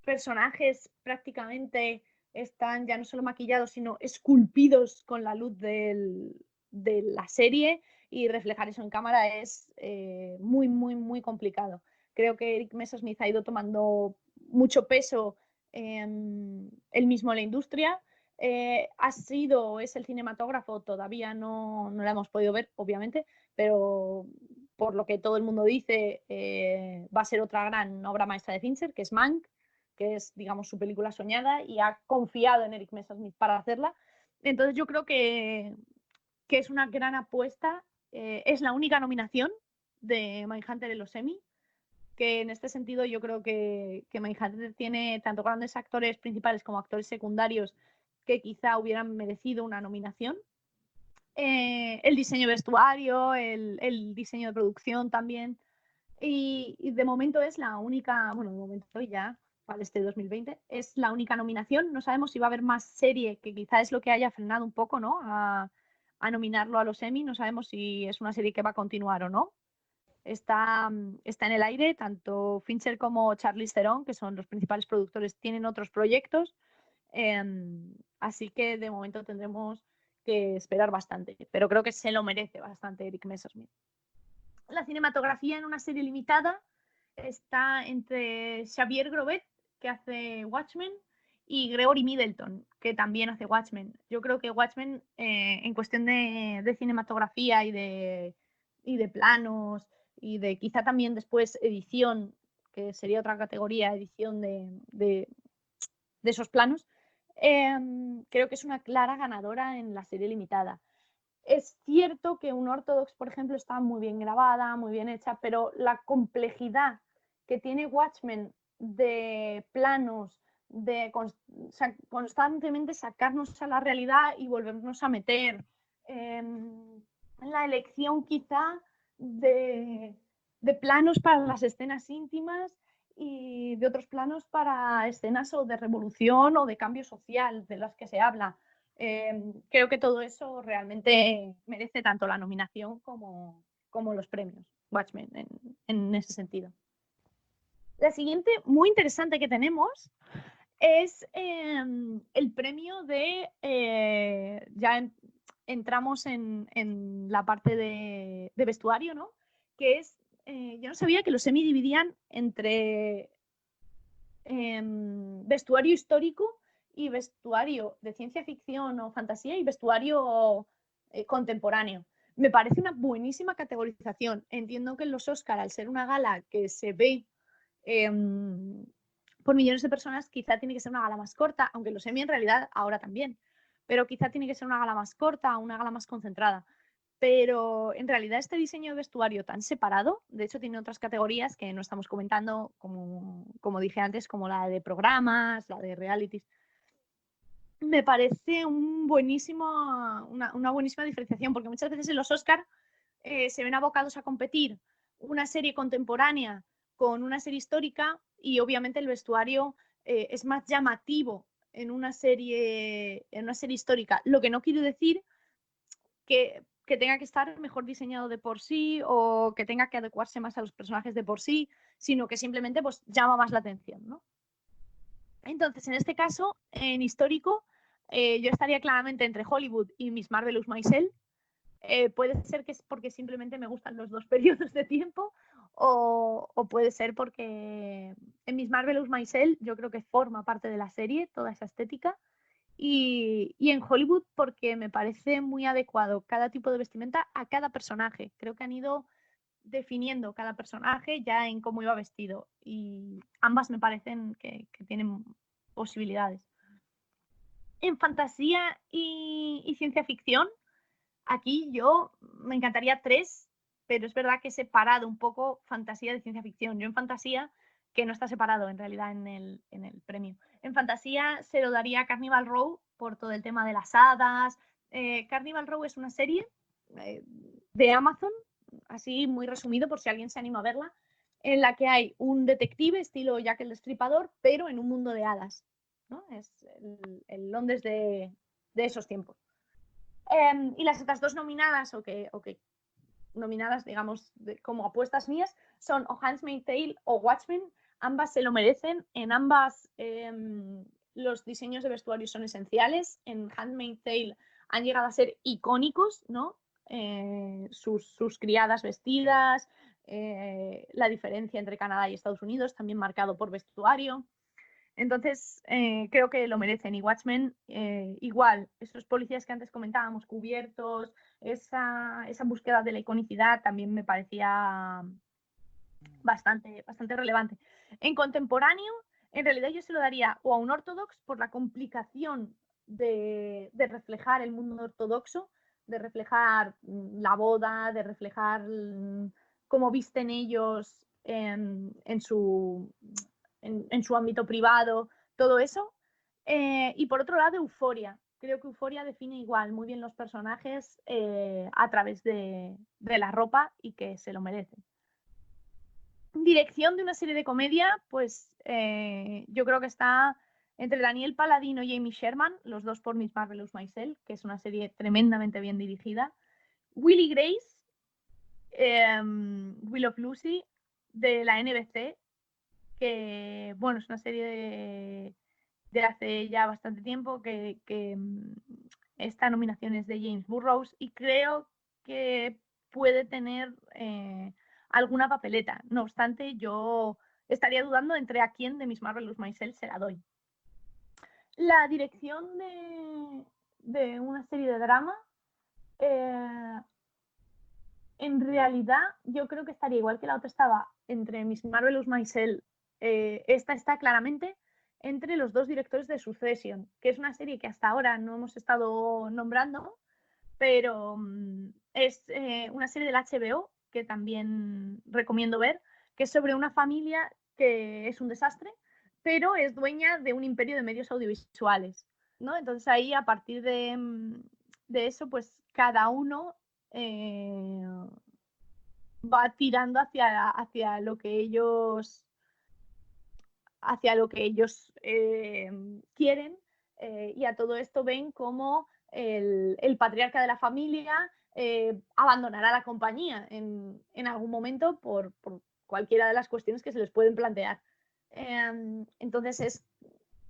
personajes prácticamente están ya no solo maquillados, sino esculpidos con la luz de la serie y reflejar eso en cámara es muy, muy, muy complicado. Creo que Eric Messersmith ha ido tomando mucho peso él mismo en la industria. Es el cinematógrafo, todavía no lo hemos podido ver, obviamente, pero por lo que todo el mundo dice, va a ser otra gran obra maestra de Fincher, que es Mank, que es, digamos, su película soñada, y ha confiado en Eric Messersmith para hacerla. Entonces yo creo que es una gran apuesta. Es la única nominación de Mindhunter en los Emmy, que en este sentido yo creo que Mindhunter tiene tanto grandes actores principales como actores secundarios que quizá hubieran merecido una nominación. El diseño de vestuario, el diseño de producción también. Y de momento es la única, bueno, de momento ya, para este 2020, es la única nominación. No sabemos si va a haber más serie, que quizá es lo que haya frenado un poco, ¿no? A nominarlo a los Emmy. No sabemos si es una serie que va a continuar o no. Está en el aire, tanto Fincher como Charlize Theron, que son los principales productores, tienen otros proyectos. Así que de momento tendremos que esperar bastante, pero creo que se lo merece bastante Eric Messersmith. La cinematografía en una serie limitada está entre Xavier Grobet, que hace Watchmen, y Gregory Middleton, que también hace Watchmen. Yo creo que Watchmen, en cuestión de cinematografía y de planos, y de quizá también después edición, que sería otra categoría, edición de esos planos, creo que es una clara ganadora en la serie limitada. Es cierto que un Ortodox, por ejemplo, está muy bien grabada, muy bien hecha, pero la complejidad que tiene Watchmen de planos, de constantemente sacarnos a la realidad y volvernos a meter en la elección quizá de, de planos para las escenas íntimas y de otros planos para escenas o de revolución o de cambio social de las que se habla. Creo que todo eso realmente merece tanto la nominación como los premios Watchmen en ese sentido. La siguiente, muy interesante que tenemos, es el premio de, entramos en la parte de vestuario, ¿no? Que es, yo no sabía que los Emmy dividían entre vestuario histórico y vestuario de ciencia ficción o fantasía y vestuario contemporáneo. Me parece una buenísima categorización. Entiendo que en los Oscar, al ser una gala que se ve por millones de personas, quizá tiene que ser una gala más corta, aunque los Emmy en realidad ahora también, pero quizá tiene que ser una gala más corta, una gala más concentrada. Pero en realidad este diseño de vestuario tan separado, de hecho tiene otras categorías que no estamos comentando, como dije antes, como la de programas, la de realities. Me parece una buenísima diferenciación, porque muchas veces en los Oscar se ven abocados a competir una serie contemporánea con una serie histórica y obviamente el vestuario es más llamativo en una serie histórica, lo que no quiere decir que tenga que estar mejor diseñado de por sí o que tenga que adecuarse más a los personajes de por sí, sino que simplemente pues llama más la atención, ¿no? Entonces, en este caso, en histórico, yo estaría claramente entre Hollywood y Miss Marvelous Maisel. Puede ser que es porque simplemente me gustan los dos periodos de tiempo o puede ser porque en Miss Marvelous Maisel yo creo que forma parte de la serie toda esa estética y en Hollywood porque me parece muy adecuado cada tipo de vestimenta a cada personaje. Creo que han ido definiendo cada personaje ya en cómo iba vestido y ambas me parecen que tienen posibilidades. En fantasía y ciencia ficción, aquí yo me encantaría 3, pero es verdad que he separado un poco fantasía de ciencia ficción. Yo en fantasía, que no está separado en realidad en el premio. En fantasía se lo daría a Carnival Row por todo el tema de las hadas. Carnival Row es una serie de Amazon, así muy resumido por si alguien se anima a verla, en la que hay un detective estilo Jack el Destripador, pero en un mundo de hadas, ¿no? Es el Londres de esos tiempos. Y las otras dos nominadas, nominadas, digamos, como apuestas mías, son o Handmaid's Tale o Watchmen. Ambas se lo merecen. En ambas los diseños de vestuario son esenciales. En Handmaid's Tale han llegado a ser icónicos, ¿no? Sus criadas vestidas, la diferencia entre Canadá y Estados Unidos, también marcado por vestuario. Entonces, creo que lo merecen. Y Watchmen, igual, esos policías que antes comentábamos, cubiertos, esa búsqueda de la iconicidad también me parecía bastante relevante. En contemporáneo, en realidad yo se lo daría o a un ortodox por la complicación de reflejar el mundo ortodoxo, de reflejar la boda, de reflejar cómo visten ellos en su ámbito privado, todo eso. Y por otro lado, Euforia. Creo que Euforia define igual muy bien los personajes a través de la ropa y que se lo merecen. Dirección de una serie de comedia, pues yo creo que está entre Daniel Palladino y Amy Sherman, los dos por Miss Marvelous Maisel, que es una serie tremendamente bien dirigida. Will y Grace, Will of Lucy, de la NBC, que bueno, es una serie de hace ya bastante tiempo que esta nominación es de James Burrows y creo que puede tener alguna papeleta. No obstante, yo estaría dudando entre a quién de Miss Marvelous Maisel se la doy. La dirección de una serie de drama, en realidad yo creo que estaría igual que la otra estaba entre Miss Marvelous Maisel. Esta está claramente entre los dos directores de Succession, que es una serie que hasta ahora no hemos estado nombrando, pero es una serie del HBO que también recomiendo ver, que es sobre una familia que es un desastre, pero es dueña de un imperio de medios audiovisuales, ¿no? Entonces ahí a partir de eso, pues cada uno va tirando hacia lo que ellos quieren y a todo esto ven como el patriarca de la familia abandonará la compañía en algún momento por cualquiera de las cuestiones que se les pueden plantear. Entonces es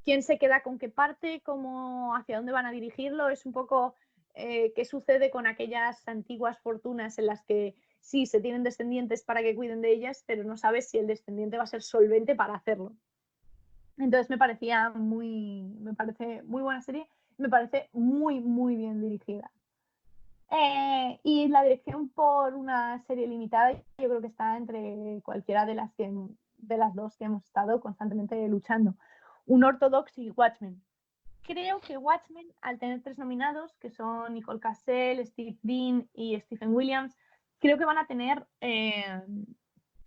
quién se queda con qué parte, cómo, hacia dónde van a dirigirlo, es un poco qué sucede con aquellas antiguas fortunas en las que sí, se tienen descendientes para que cuiden de ellas, pero no sabes si el descendiente va a ser solvente para hacerlo. Entonces me parece muy buena serie, me parece muy, muy bien dirigida. Y la dirección por una serie limitada, yo creo que está entre cualquiera de las dos que hemos estado constantemente luchando. Unorthodox y Watchmen. Creo que Watchmen, al tener 3 nominados, que son Nicole Cassell, Steve Dean y Stephen Williams, creo que van a tener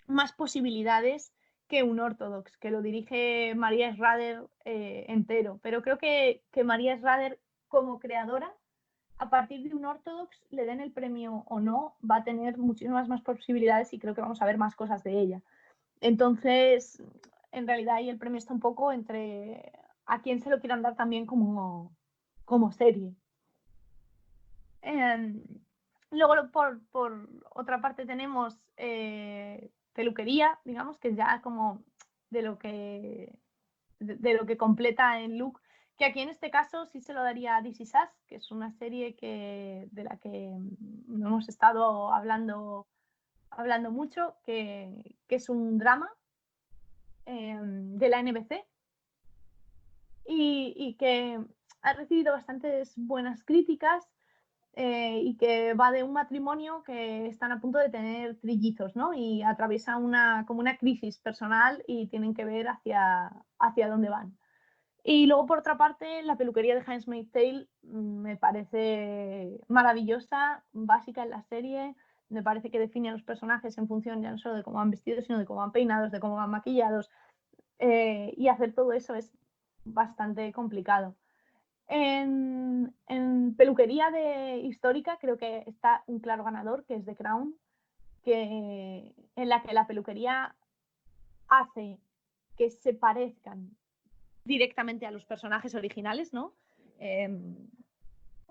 más posibilidades que Unorthodox, que lo dirige María Schrader entero. Pero creo que María Schrader, como creadora, a partir de Unorthodox, le den el premio o no, va a tener muchísimas más posibilidades y creo que vamos a ver más cosas de ella. Entonces, en realidad ahí el premio está un poco entre a quién se lo quieran dar también como serie. Luego, por otra parte, tenemos peluquería, digamos, que ya como de lo que completa el look, que aquí en este caso sí se lo daría a This Is Us, que es una serie de la que hemos estado hablando mucho, que es un drama de la NBC y que ha recibido bastantes buenas críticas y que va de un matrimonio que están a punto de tener trillizos, ¿no? Y atraviesa como una crisis personal y tienen que ver hacia dónde van. Y luego, por otra parte, la peluquería de Handmaid's Tale me parece maravillosa, básica en la serie. Me parece que define a los personajes en función ya no solo de cómo van vestidos, sino de cómo van peinados, de cómo van maquillados. Y hacer todo eso es bastante complicado. En peluquería histórica creo que está un claro ganador, que es The Crown, en la que la peluquería hace que se parezcan directamente a los personajes originales, ¿no? El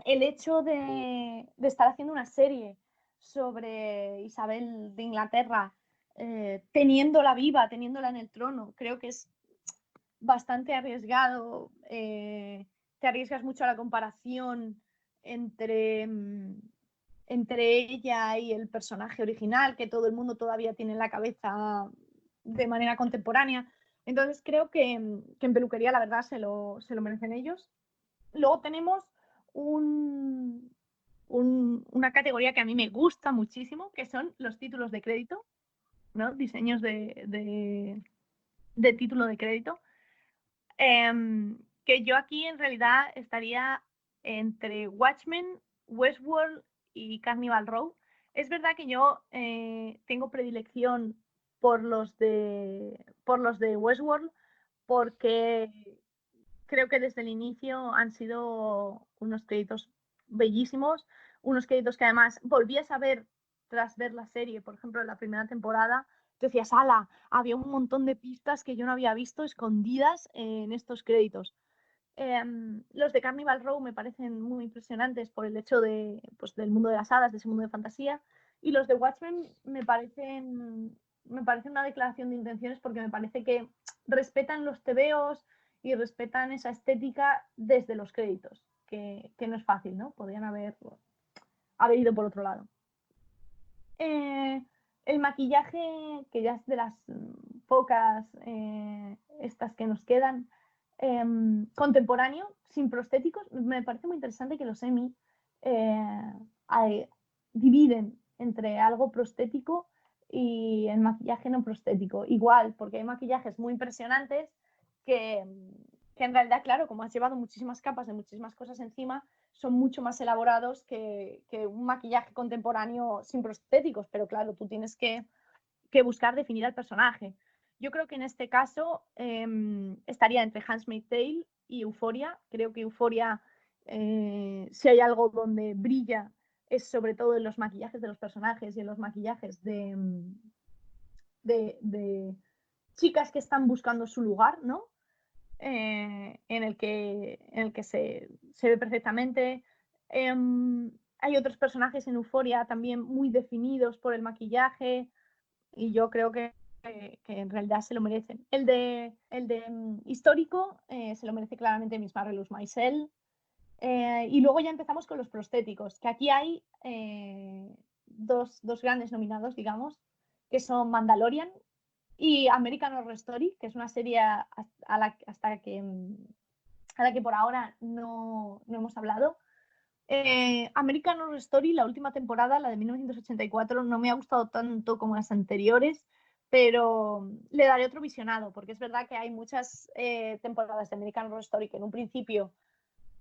hecho de estar haciendo una serie sobre Isabel de Inglaterra, teniéndola viva, teniéndola en el trono, creo que es bastante arriesgado. Te arriesgas mucho a la comparación entre ella y el personaje original, que todo el mundo todavía tiene en la cabeza de manera contemporánea. Entonces creo que en peluquería la verdad se lo merecen ellos. Luego tenemos una categoría que a mí me gusta muchísimo, que son los títulos de crédito, ¿no? Diseños de título de crédito. Que yo aquí en realidad estaría entre Watchmen, Westworld y Carnival Row. Es verdad que yo tengo predilección por los de Westworld, porque creo que desde el inicio han sido unos créditos bellísimos, unos créditos que además volvías a ver tras ver la serie, por ejemplo, en la primera temporada, te decías, ala, había un montón de pistas que yo no había visto escondidas en estos créditos. Los de Carnival Row me parecen muy impresionantes por el hecho del mundo de las hadas, de ese mundo de fantasía, y los de Watchmen me parecen una declaración de intenciones porque me parece que respetan los tebeos y respetan esa estética desde los créditos, que no es fácil, ¿no? Podrían haber ido por otro lado. El maquillaje, que ya es de las pocas estas que nos quedan, contemporáneo, sin prostéticos, me parece muy interesante que los Emmy dividen entre algo prostético y el maquillaje no prostético. Igual, porque hay maquillajes muy impresionantes que en realidad, claro, como has llevado muchísimas capas de muchísimas cosas encima, son mucho más elaborados que un maquillaje contemporáneo sin prostéticos, pero claro, tú tienes que buscar definir al personaje. Yo creo que en este caso estaría entre Handmaid's Tale y Euphoria. Creo que Euphoria, si hay algo donde brilla, es sobre todo en los maquillajes de los personajes y en los maquillajes de chicas que están buscando su lugar, ¿no? En el que se ve perfectamente. Hay otros personajes en Euphoria también muy definidos por el maquillaje y yo creo que que en realidad se lo merecen. El de histórico se lo merece claramente Miss Marvelous Maisel. Y luego ya empezamos con los prostéticos, que aquí hay dos grandes nominados, digamos, que son Mandalorian y American Horror Story, que es una serie a la que por ahora no hemos hablado. American Horror Story, la última temporada, la de 1984, no me ha gustado tanto como las anteriores, pero le daré otro visionado, porque es verdad que hay muchas temporadas de American Horror Story que en un principio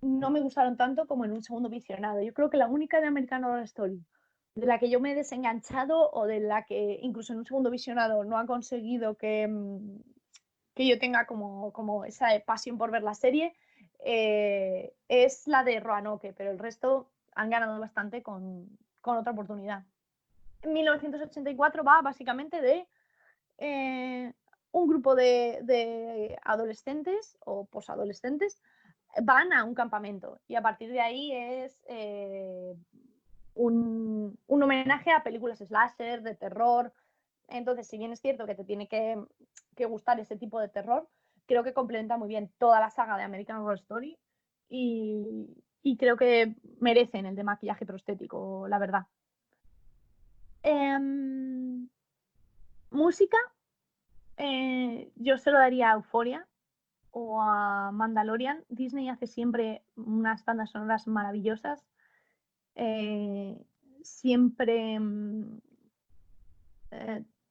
no me gustaron tanto como en un segundo visionado. Yo creo que la única de American Horror Story de la que yo me he desenganchado o de la que incluso en un segundo visionado no ha conseguido que yo tenga como esa pasión por ver la serie, es la de Roanoke, pero el resto han ganado bastante con otra oportunidad. 1984 va básicamente de un grupo de adolescentes o posadolescentes van a un campamento y a partir de ahí es un homenaje a películas slasher, de terror. Entonces, si bien es cierto que te tiene que gustar ese tipo de terror, creo que complementa muy bien toda la saga de American Horror Story y creo que merecen el de maquillaje prostético, la verdad. Música, yo se lo daría a Euphoria o a Mandalorian. Disney hace siempre unas bandas sonoras maravillosas. Siempre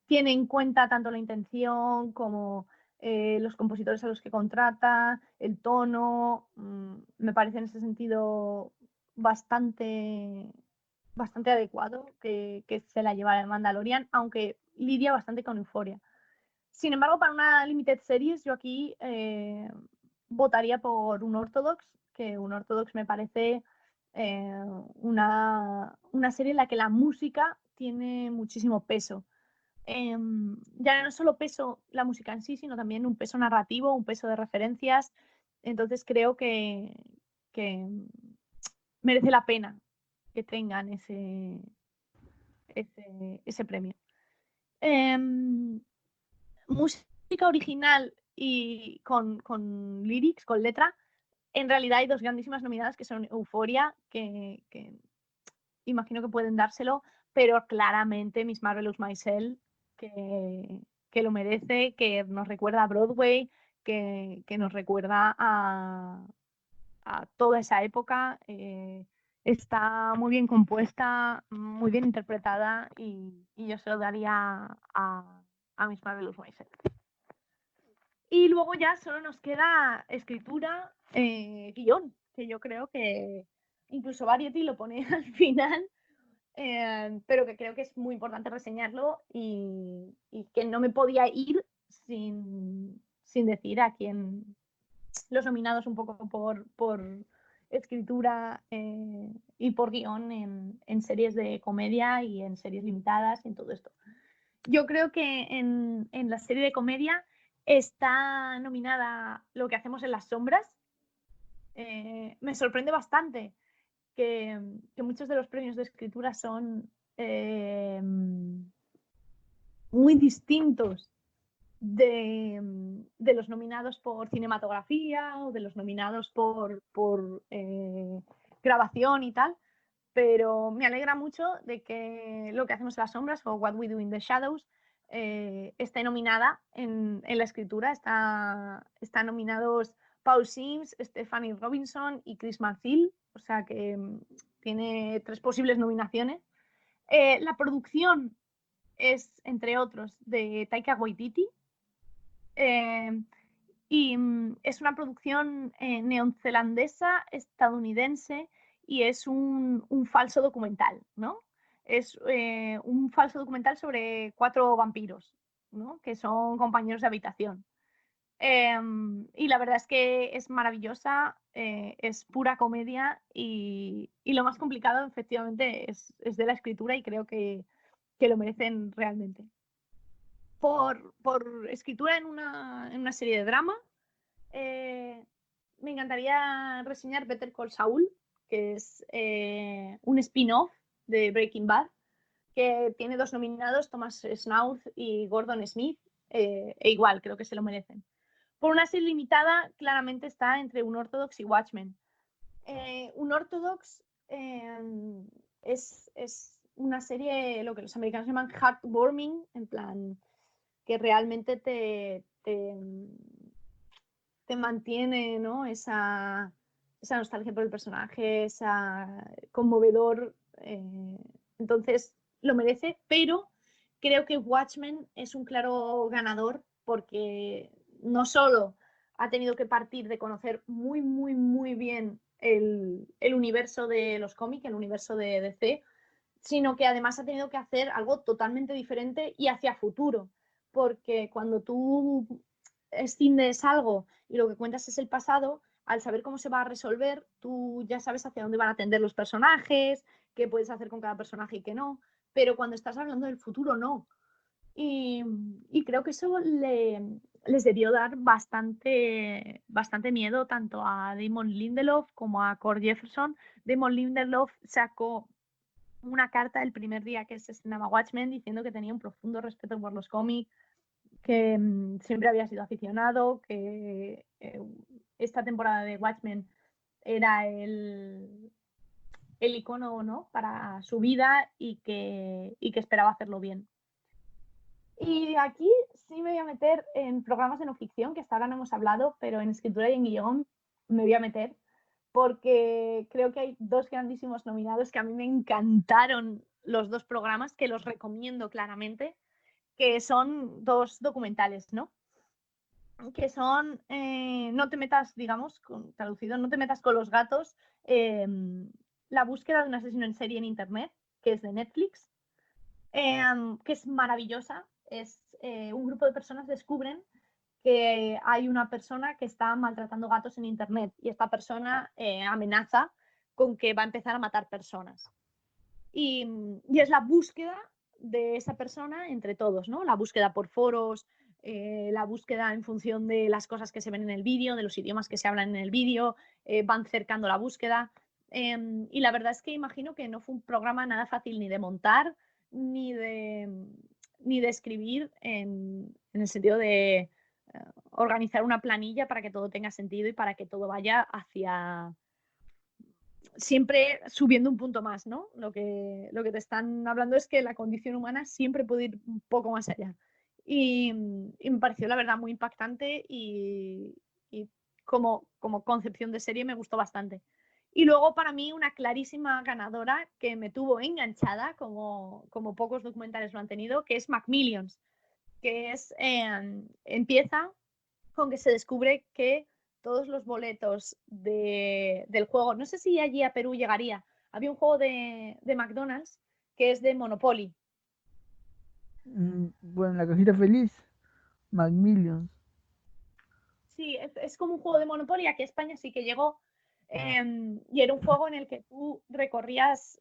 tiene en cuenta tanto la intención como los compositores a los que contrata, el tono. Me parece en ese sentido bastante adecuado que se la llevara el Mandalorian, aunque lidia bastante con Euphoria. Sin embargo, para una Limited Series, yo aquí votaría por Unorthodox, que Unorthodox me parece una serie en la que la música tiene muchísimo peso. Ya no solo peso la música en sí, sino también un peso narrativo, un peso de referencias. Entonces creo que merece la pena que tengan ese premio. Música original y con lyrics, con letra, en realidad hay dos grandísimas nominadas que son Euphoria, que imagino que pueden dárselo, pero claramente Miss Marvelous Maisel, que lo merece, que nos recuerda a Broadway, que nos recuerda a toda esa época. Está muy bien compuesta, muy bien interpretada y yo se lo daría a Miss Marvelous Maisel. Y luego ya solo nos queda escritura, guión, que yo creo que incluso Variety lo pone al final, pero que creo que es muy importante reseñarlo y que no me podía ir sin decir a quién los nominados un poco por escritura y por guión en series de comedia y en series limitadas y en todo esto. Yo creo que en la serie de comedia está nominada Lo que hacemos en las sombras. Me sorprende bastante que muchos de los premios de escritura son muy distintos de los nominados por cinematografía o de los nominados por grabación y tal, pero me alegra mucho de que Lo que hacemos en las sombras o What We Do in the Shadows esté nominada en la escritura. Están nominados Paul Sims, Stephanie Robinson y Chris Marfil, o sea que tiene 3 posibles nominaciones. La producción es, entre otros, de Taika Waititi, y es una producción neozelandesa, estadounidense, y es un falso documental, ¿no? Es un falso documental sobre 4 vampiros, ¿no? Que son compañeros de habitación. Y la verdad es que es maravillosa, es pura comedia y lo más complicado efectivamente es de la escritura y creo que lo merecen realmente. Por escritura en una serie de drama, me encantaría reseñar Better Call Saul, que es un spin-off de Breaking Bad, que tiene 2 nominados, Thomas Schnauz y Gordon Smith, e igual, creo que se lo merecen. Por una serie limitada, claramente está entre Unorthodox y Watchmen. Unorthodox es una serie, lo que los americanos llaman heartwarming, en plan, que realmente te mantiene, ¿no? Esa nostalgia por el personaje, esa conmovedor. Entonces, lo merece, pero creo que Watchmen es un claro ganador porque no solo ha tenido que partir de conocer muy, muy, muy bien el universo de los cómics, el universo de DC, sino que además ha tenido que hacer algo totalmente diferente y hacia futuro, porque cuando tú escindes algo y lo que cuentas es el pasado, al saber cómo se va a resolver, tú ya sabes hacia dónde van a tender los personajes, qué puedes hacer con cada personaje y qué no, pero cuando estás hablando del futuro, no. Y creo que eso les debió dar bastante miedo tanto a Damon Lindelof como a Cord Jefferson. Damon Lindelof sacó una carta el primer día que se estrenaba Watchmen diciendo que tenía un profundo respeto por los cómics, que siempre había sido aficionado, que esta temporada de Watchmen era el icono, ¿no?, para su vida y que esperaba hacerlo bien. Y aquí sí me voy a meter en programas de no ficción, que hasta ahora no hemos hablado, pero en escritura y en guión me voy a meter, porque creo que hay 2 grandísimos nominados que a mí me encantaron los 2 programas, que los recomiendo claramente, que son 2 documentales, ¿no? Que son No te metas, digamos, traducido, No te metas con los gatos, la búsqueda de un asesino en serie en internet, que es de Netflix, que es maravillosa. Es un grupo de personas descubren que hay una persona que está maltratando gatos en internet y esta persona amenaza con que va a empezar a matar personas. Y es la búsqueda de esa persona entre todos, ¿no? La búsqueda por foros, la búsqueda en función de las cosas que se ven en el vídeo, de los idiomas que se hablan en el vídeo, van cercando la búsqueda. Y la verdad es que imagino que no fue un programa nada fácil ni de montar, ni de escribir en el sentido de organizar una planilla para que todo tenga sentido y para que todo vaya hacia siempre subiendo un punto más, ¿no? Lo que te están hablando es que la condición humana siempre puede ir un poco más allá. Y me pareció la verdad muy impactante y como concepción de serie me gustó bastante. Y luego para mí una clarísima ganadora que me tuvo enganchada, como pocos documentales lo han tenido, que es Macmillions, que es empieza con que se descubre que todos los boletos del juego, no sé si allí a Perú llegaría, había un juego de McDonald's que es de Monopoly. Bueno, la cajita feliz, Macmillions. Sí, es como un juego de Monopoly, aquí a España sí que llegó, y era un juego en el que tú recorrías,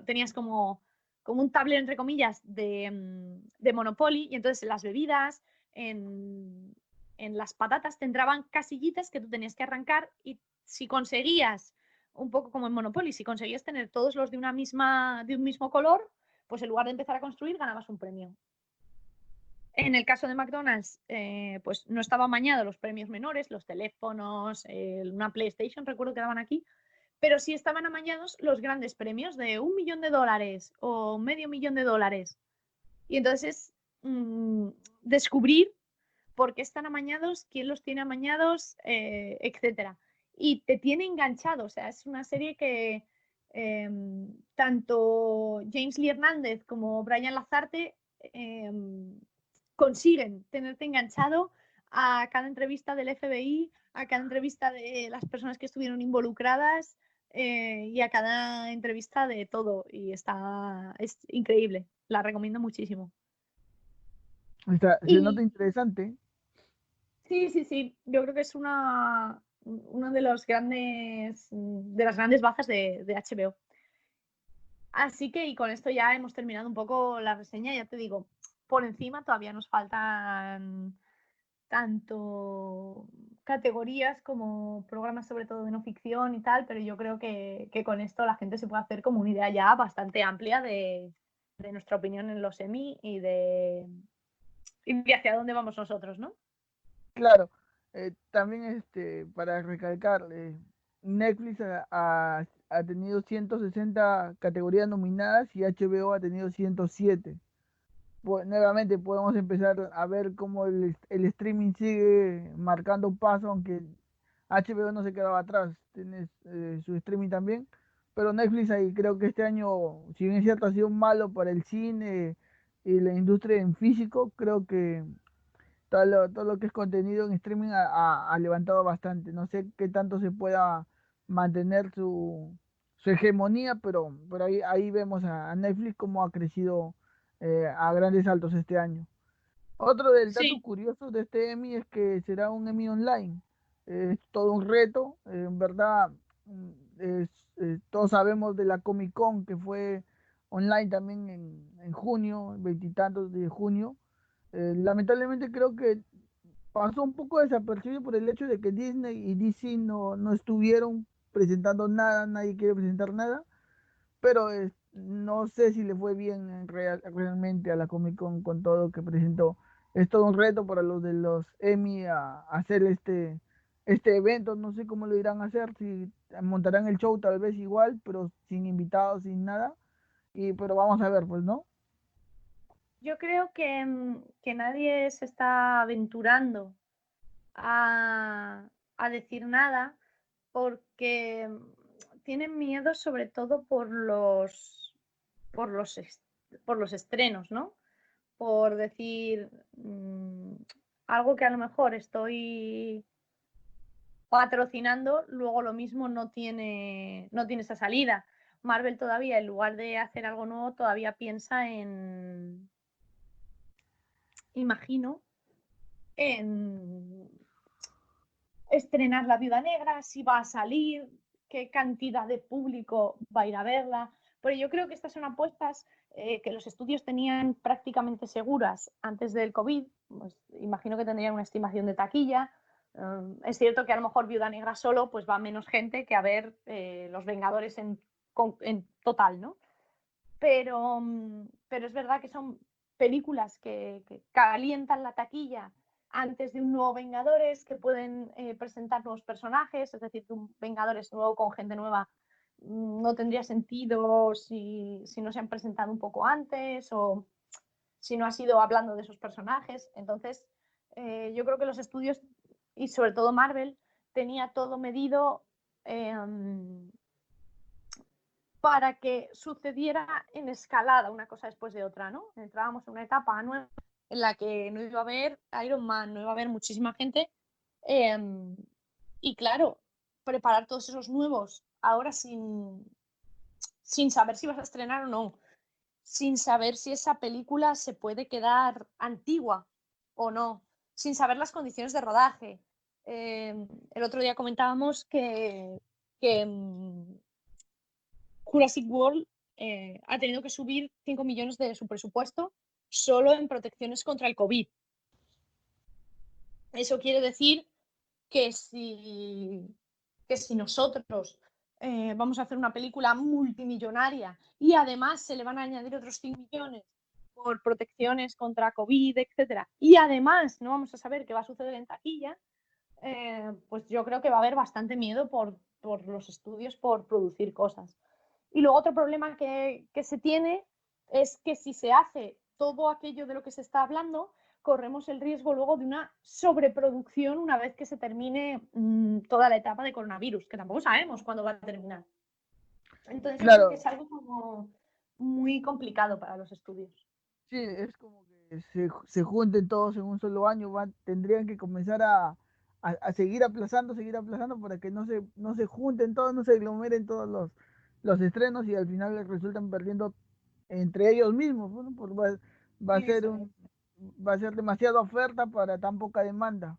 tenías como un tablero, entre comillas, de Monopoly, y entonces en las bebidas, en las patatas te entraban casillitas que tú tenías que arrancar, y si conseguías, un poco como en Monopoly, si conseguías tener todos los de un mismo color, pues en lugar de empezar a construir, ganabas un premio. En el caso de McDonald's, pues no estaban amañados los premios menores, los teléfonos, una PlayStation, recuerdo que daban aquí, pero sí estaban amañados los grandes premios de $1 millón o $500,000. Y entonces descubrir por qué están amañados, quién los tiene amañados, etcétera. Y te tiene enganchado, o sea, es una serie que tanto James Lee Hernández como Brian Lazarte consiguen tenerte enganchado a cada entrevista del FBI, a cada entrevista de las personas que estuvieron involucradas y a cada entrevista de todo. Y es increíble, la recomiendo muchísimo. Se nota interesante. Sí, sí, sí, yo creo que es una de las grandes bazas de HBO. Así que, y con esto ya hemos terminado un poco la reseña, ya te digo, por encima todavía nos faltan tanto categorías como programas sobre todo de no ficción y tal, pero yo creo que con esto la gente se puede hacer como una idea ya bastante amplia de nuestra opinión en los Emmy y de hacia dónde vamos nosotros, ¿no? Claro, también para recalcar, Netflix ha tenido 160 categorías nominadas y HBO ha tenido 107. Pues, nuevamente podemos empezar a ver cómo el streaming sigue marcando paso, aunque HBO no se quedaba atrás, tiene su streaming también, pero Netflix ahí creo que este año, si bien es cierto, ha sido malo para el cine y la industria en físico, creo que todo lo que es contenido en streaming ha levantado bastante. No sé qué tanto se pueda mantener su hegemonía, pero ahí vemos a Netflix cómo ha crecido a grandes saltos este año. Otro del dato Sí, curioso de este Emmy es que será un Emmy online. Es todo un reto, en verdad. mm, todos sabemos de la Comic Con que fue online también en junio, veintitantos de junio. Lamentablemente creo que pasó un poco desapercibido por el hecho de que Disney y DC no estuvieron presentando nada, nadie quiere presentar nada, pero no sé si le fue bien realmente a la Comic con todo lo que presentó. Es todo un reto para los de los Emmy a hacer este evento, no sé cómo lo irán a hacer, si montarán el show tal vez igual, pero sin invitados, sin nada, pero vamos a ver, pues, ¿no? yo creo que nadie se está aventurando a, a decir nada porque tienen miedo sobre todo por los, por los estrenos, ¿no? Por decir algo que a lo mejor estoy patrocinando, luego lo mismo no tiene esa salida. Marvel todavía, en lugar de hacer algo nuevo, todavía piensa imagino, en estrenar La Viuda Negra, si va a salir, qué cantidad de público va a ir a verla. Pero yo creo que estas son apuestas que los estudios tenían prácticamente seguras antes del COVID. Pues, imagino que tendrían una estimación de taquilla. Es cierto que a lo mejor Viuda Negra solo pues va menos gente que a ver Los Vengadores en total, ¿no? Pero es verdad que son películas que calientan la taquilla antes de un nuevo Vengadores, que pueden presentar nuevos personajes, es decir, un Vengadores nuevo con gente nueva no tendría sentido si no se han presentado un poco antes o si no ha sido hablando de esos personajes. Entonces, yo creo que los estudios, y sobre todo Marvel, tenía todo medido para que sucediera en escalada una cosa después de otra, ¿no? Entrábamos en una etapa nueva en la que no iba a haber Iron Man, no iba a haber muchísima gente. Eh, y claro, preparar todos esos nuevos ahora sin saber si vas a estrenar o no, sin saber si esa película se puede quedar antigua o no, sin saber las condiciones de rodaje. El otro día comentábamos que Jurassic World ha tenido que subir 5 millones de su presupuesto solo en protecciones contra el COVID. Eso quiere decir que que si nosotros vamos a hacer una película multimillonaria y además se le van a añadir otros 5 millones por protecciones contra COVID, etcétera, y además no vamos a saber qué va a suceder en taquilla, pues yo creo que va a haber bastante miedo por los estudios por producir cosas. Y luego otro problema que se tiene es que si se hace todo aquello de lo que se está hablando, corremos el riesgo luego de una sobreproducción una vez que se termine toda la etapa de coronavirus, que tampoco sabemos cuándo va a terminar. Entonces yo creo que Claro, es algo como muy complicado para los estudios. sí, es como que se junten todos en un solo año, tendrían que comenzar a seguir aplazando para que no se junten todos, no se aglomeren todos los estrenos y al final resultan perdiendo entre ellos mismos, ¿no? Va a ser Eso es. va a ser demasiada oferta para tan poca demanda.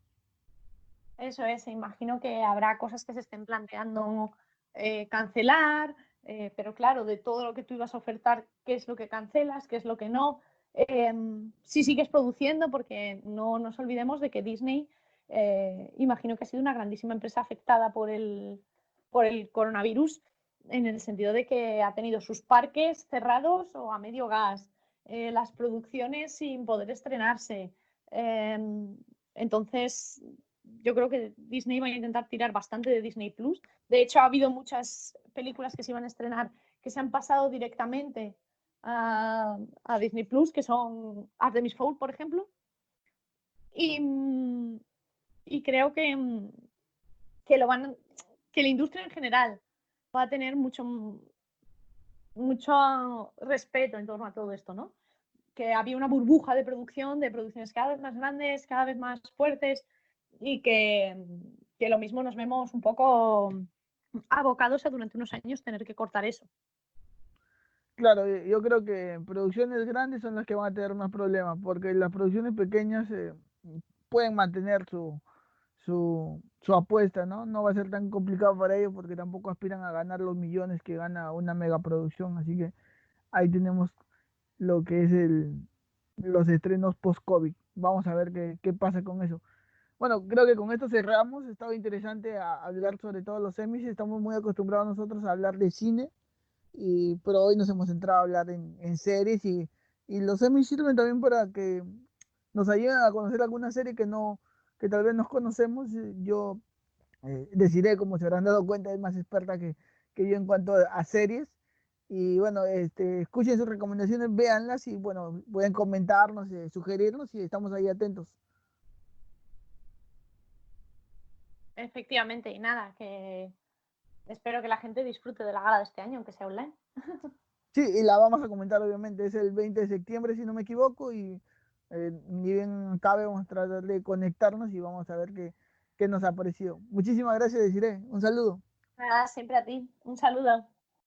Eso es, imagino que habrá cosas que se estén planteando cancelar, pero claro, de todo lo que tú ibas a ofertar, ¿qué es lo que cancelas? ¿Qué es lo que no? Si sigues produciendo, porque no nos olvidemos de que Disney, imagino que ha sido una grandísima empresa afectada por el coronavirus, en el sentido de que ha tenido sus parques cerrados o a medio gas. las producciones sin poder estrenarse. Entonces, yo creo que Disney va a intentar tirar bastante de Disney Plus. De hecho, ha habido muchas películas que se iban a estrenar que se han pasado directamente a Disney Plus, que son Artemis Fowl, por ejemplo. Y creo que lo van que la industria en general va a tener mucho respeto en torno a todo esto, ¿no? Que había una burbuja de producciones cada vez más grandes, cada vez más fuertes, y que lo mismo nos vemos un poco abocados a durante unos años tener que cortar eso. Claro, yo creo que producciones grandes son las que van a tener más problemas, porque las producciones pequeñas pueden mantener su apuesta, ¿no? No va a ser tan complicado para ellos porque tampoco aspiran a ganar los millones que gana una megaproducción, así que ahí tenemos lo que es los estrenos post-COVID. Vamos a ver qué pasa con eso. Bueno, creo que con esto cerramos. Ha estado interesante hablar sobre todos los semis. Estamos muy acostumbrados nosotros a hablar de cine, pero hoy nos hemos centrado a hablar en series y los semis sirven también para que nos ayuden a conocer alguna serie que tal vez nos conocemos. Yo deciré, como se habrán dado cuenta, es más experta que yo en cuanto a series. Y bueno, escuchen sus recomendaciones, véanlas y bueno, pueden comentarnos, sugerirnos y estamos ahí atentos. Efectivamente, y nada, que espero que la gente disfrute de la gala de este año, aunque sea online. Sí, y la vamos a comentar obviamente, es el 20 de septiembre si no me equivoco y ni bien cabe vamos a tratar de conectarnos y vamos a ver qué nos ha parecido. Muchísimas gracias, Desiree. Un saludo. Nada, siempre a ti. Un saludo.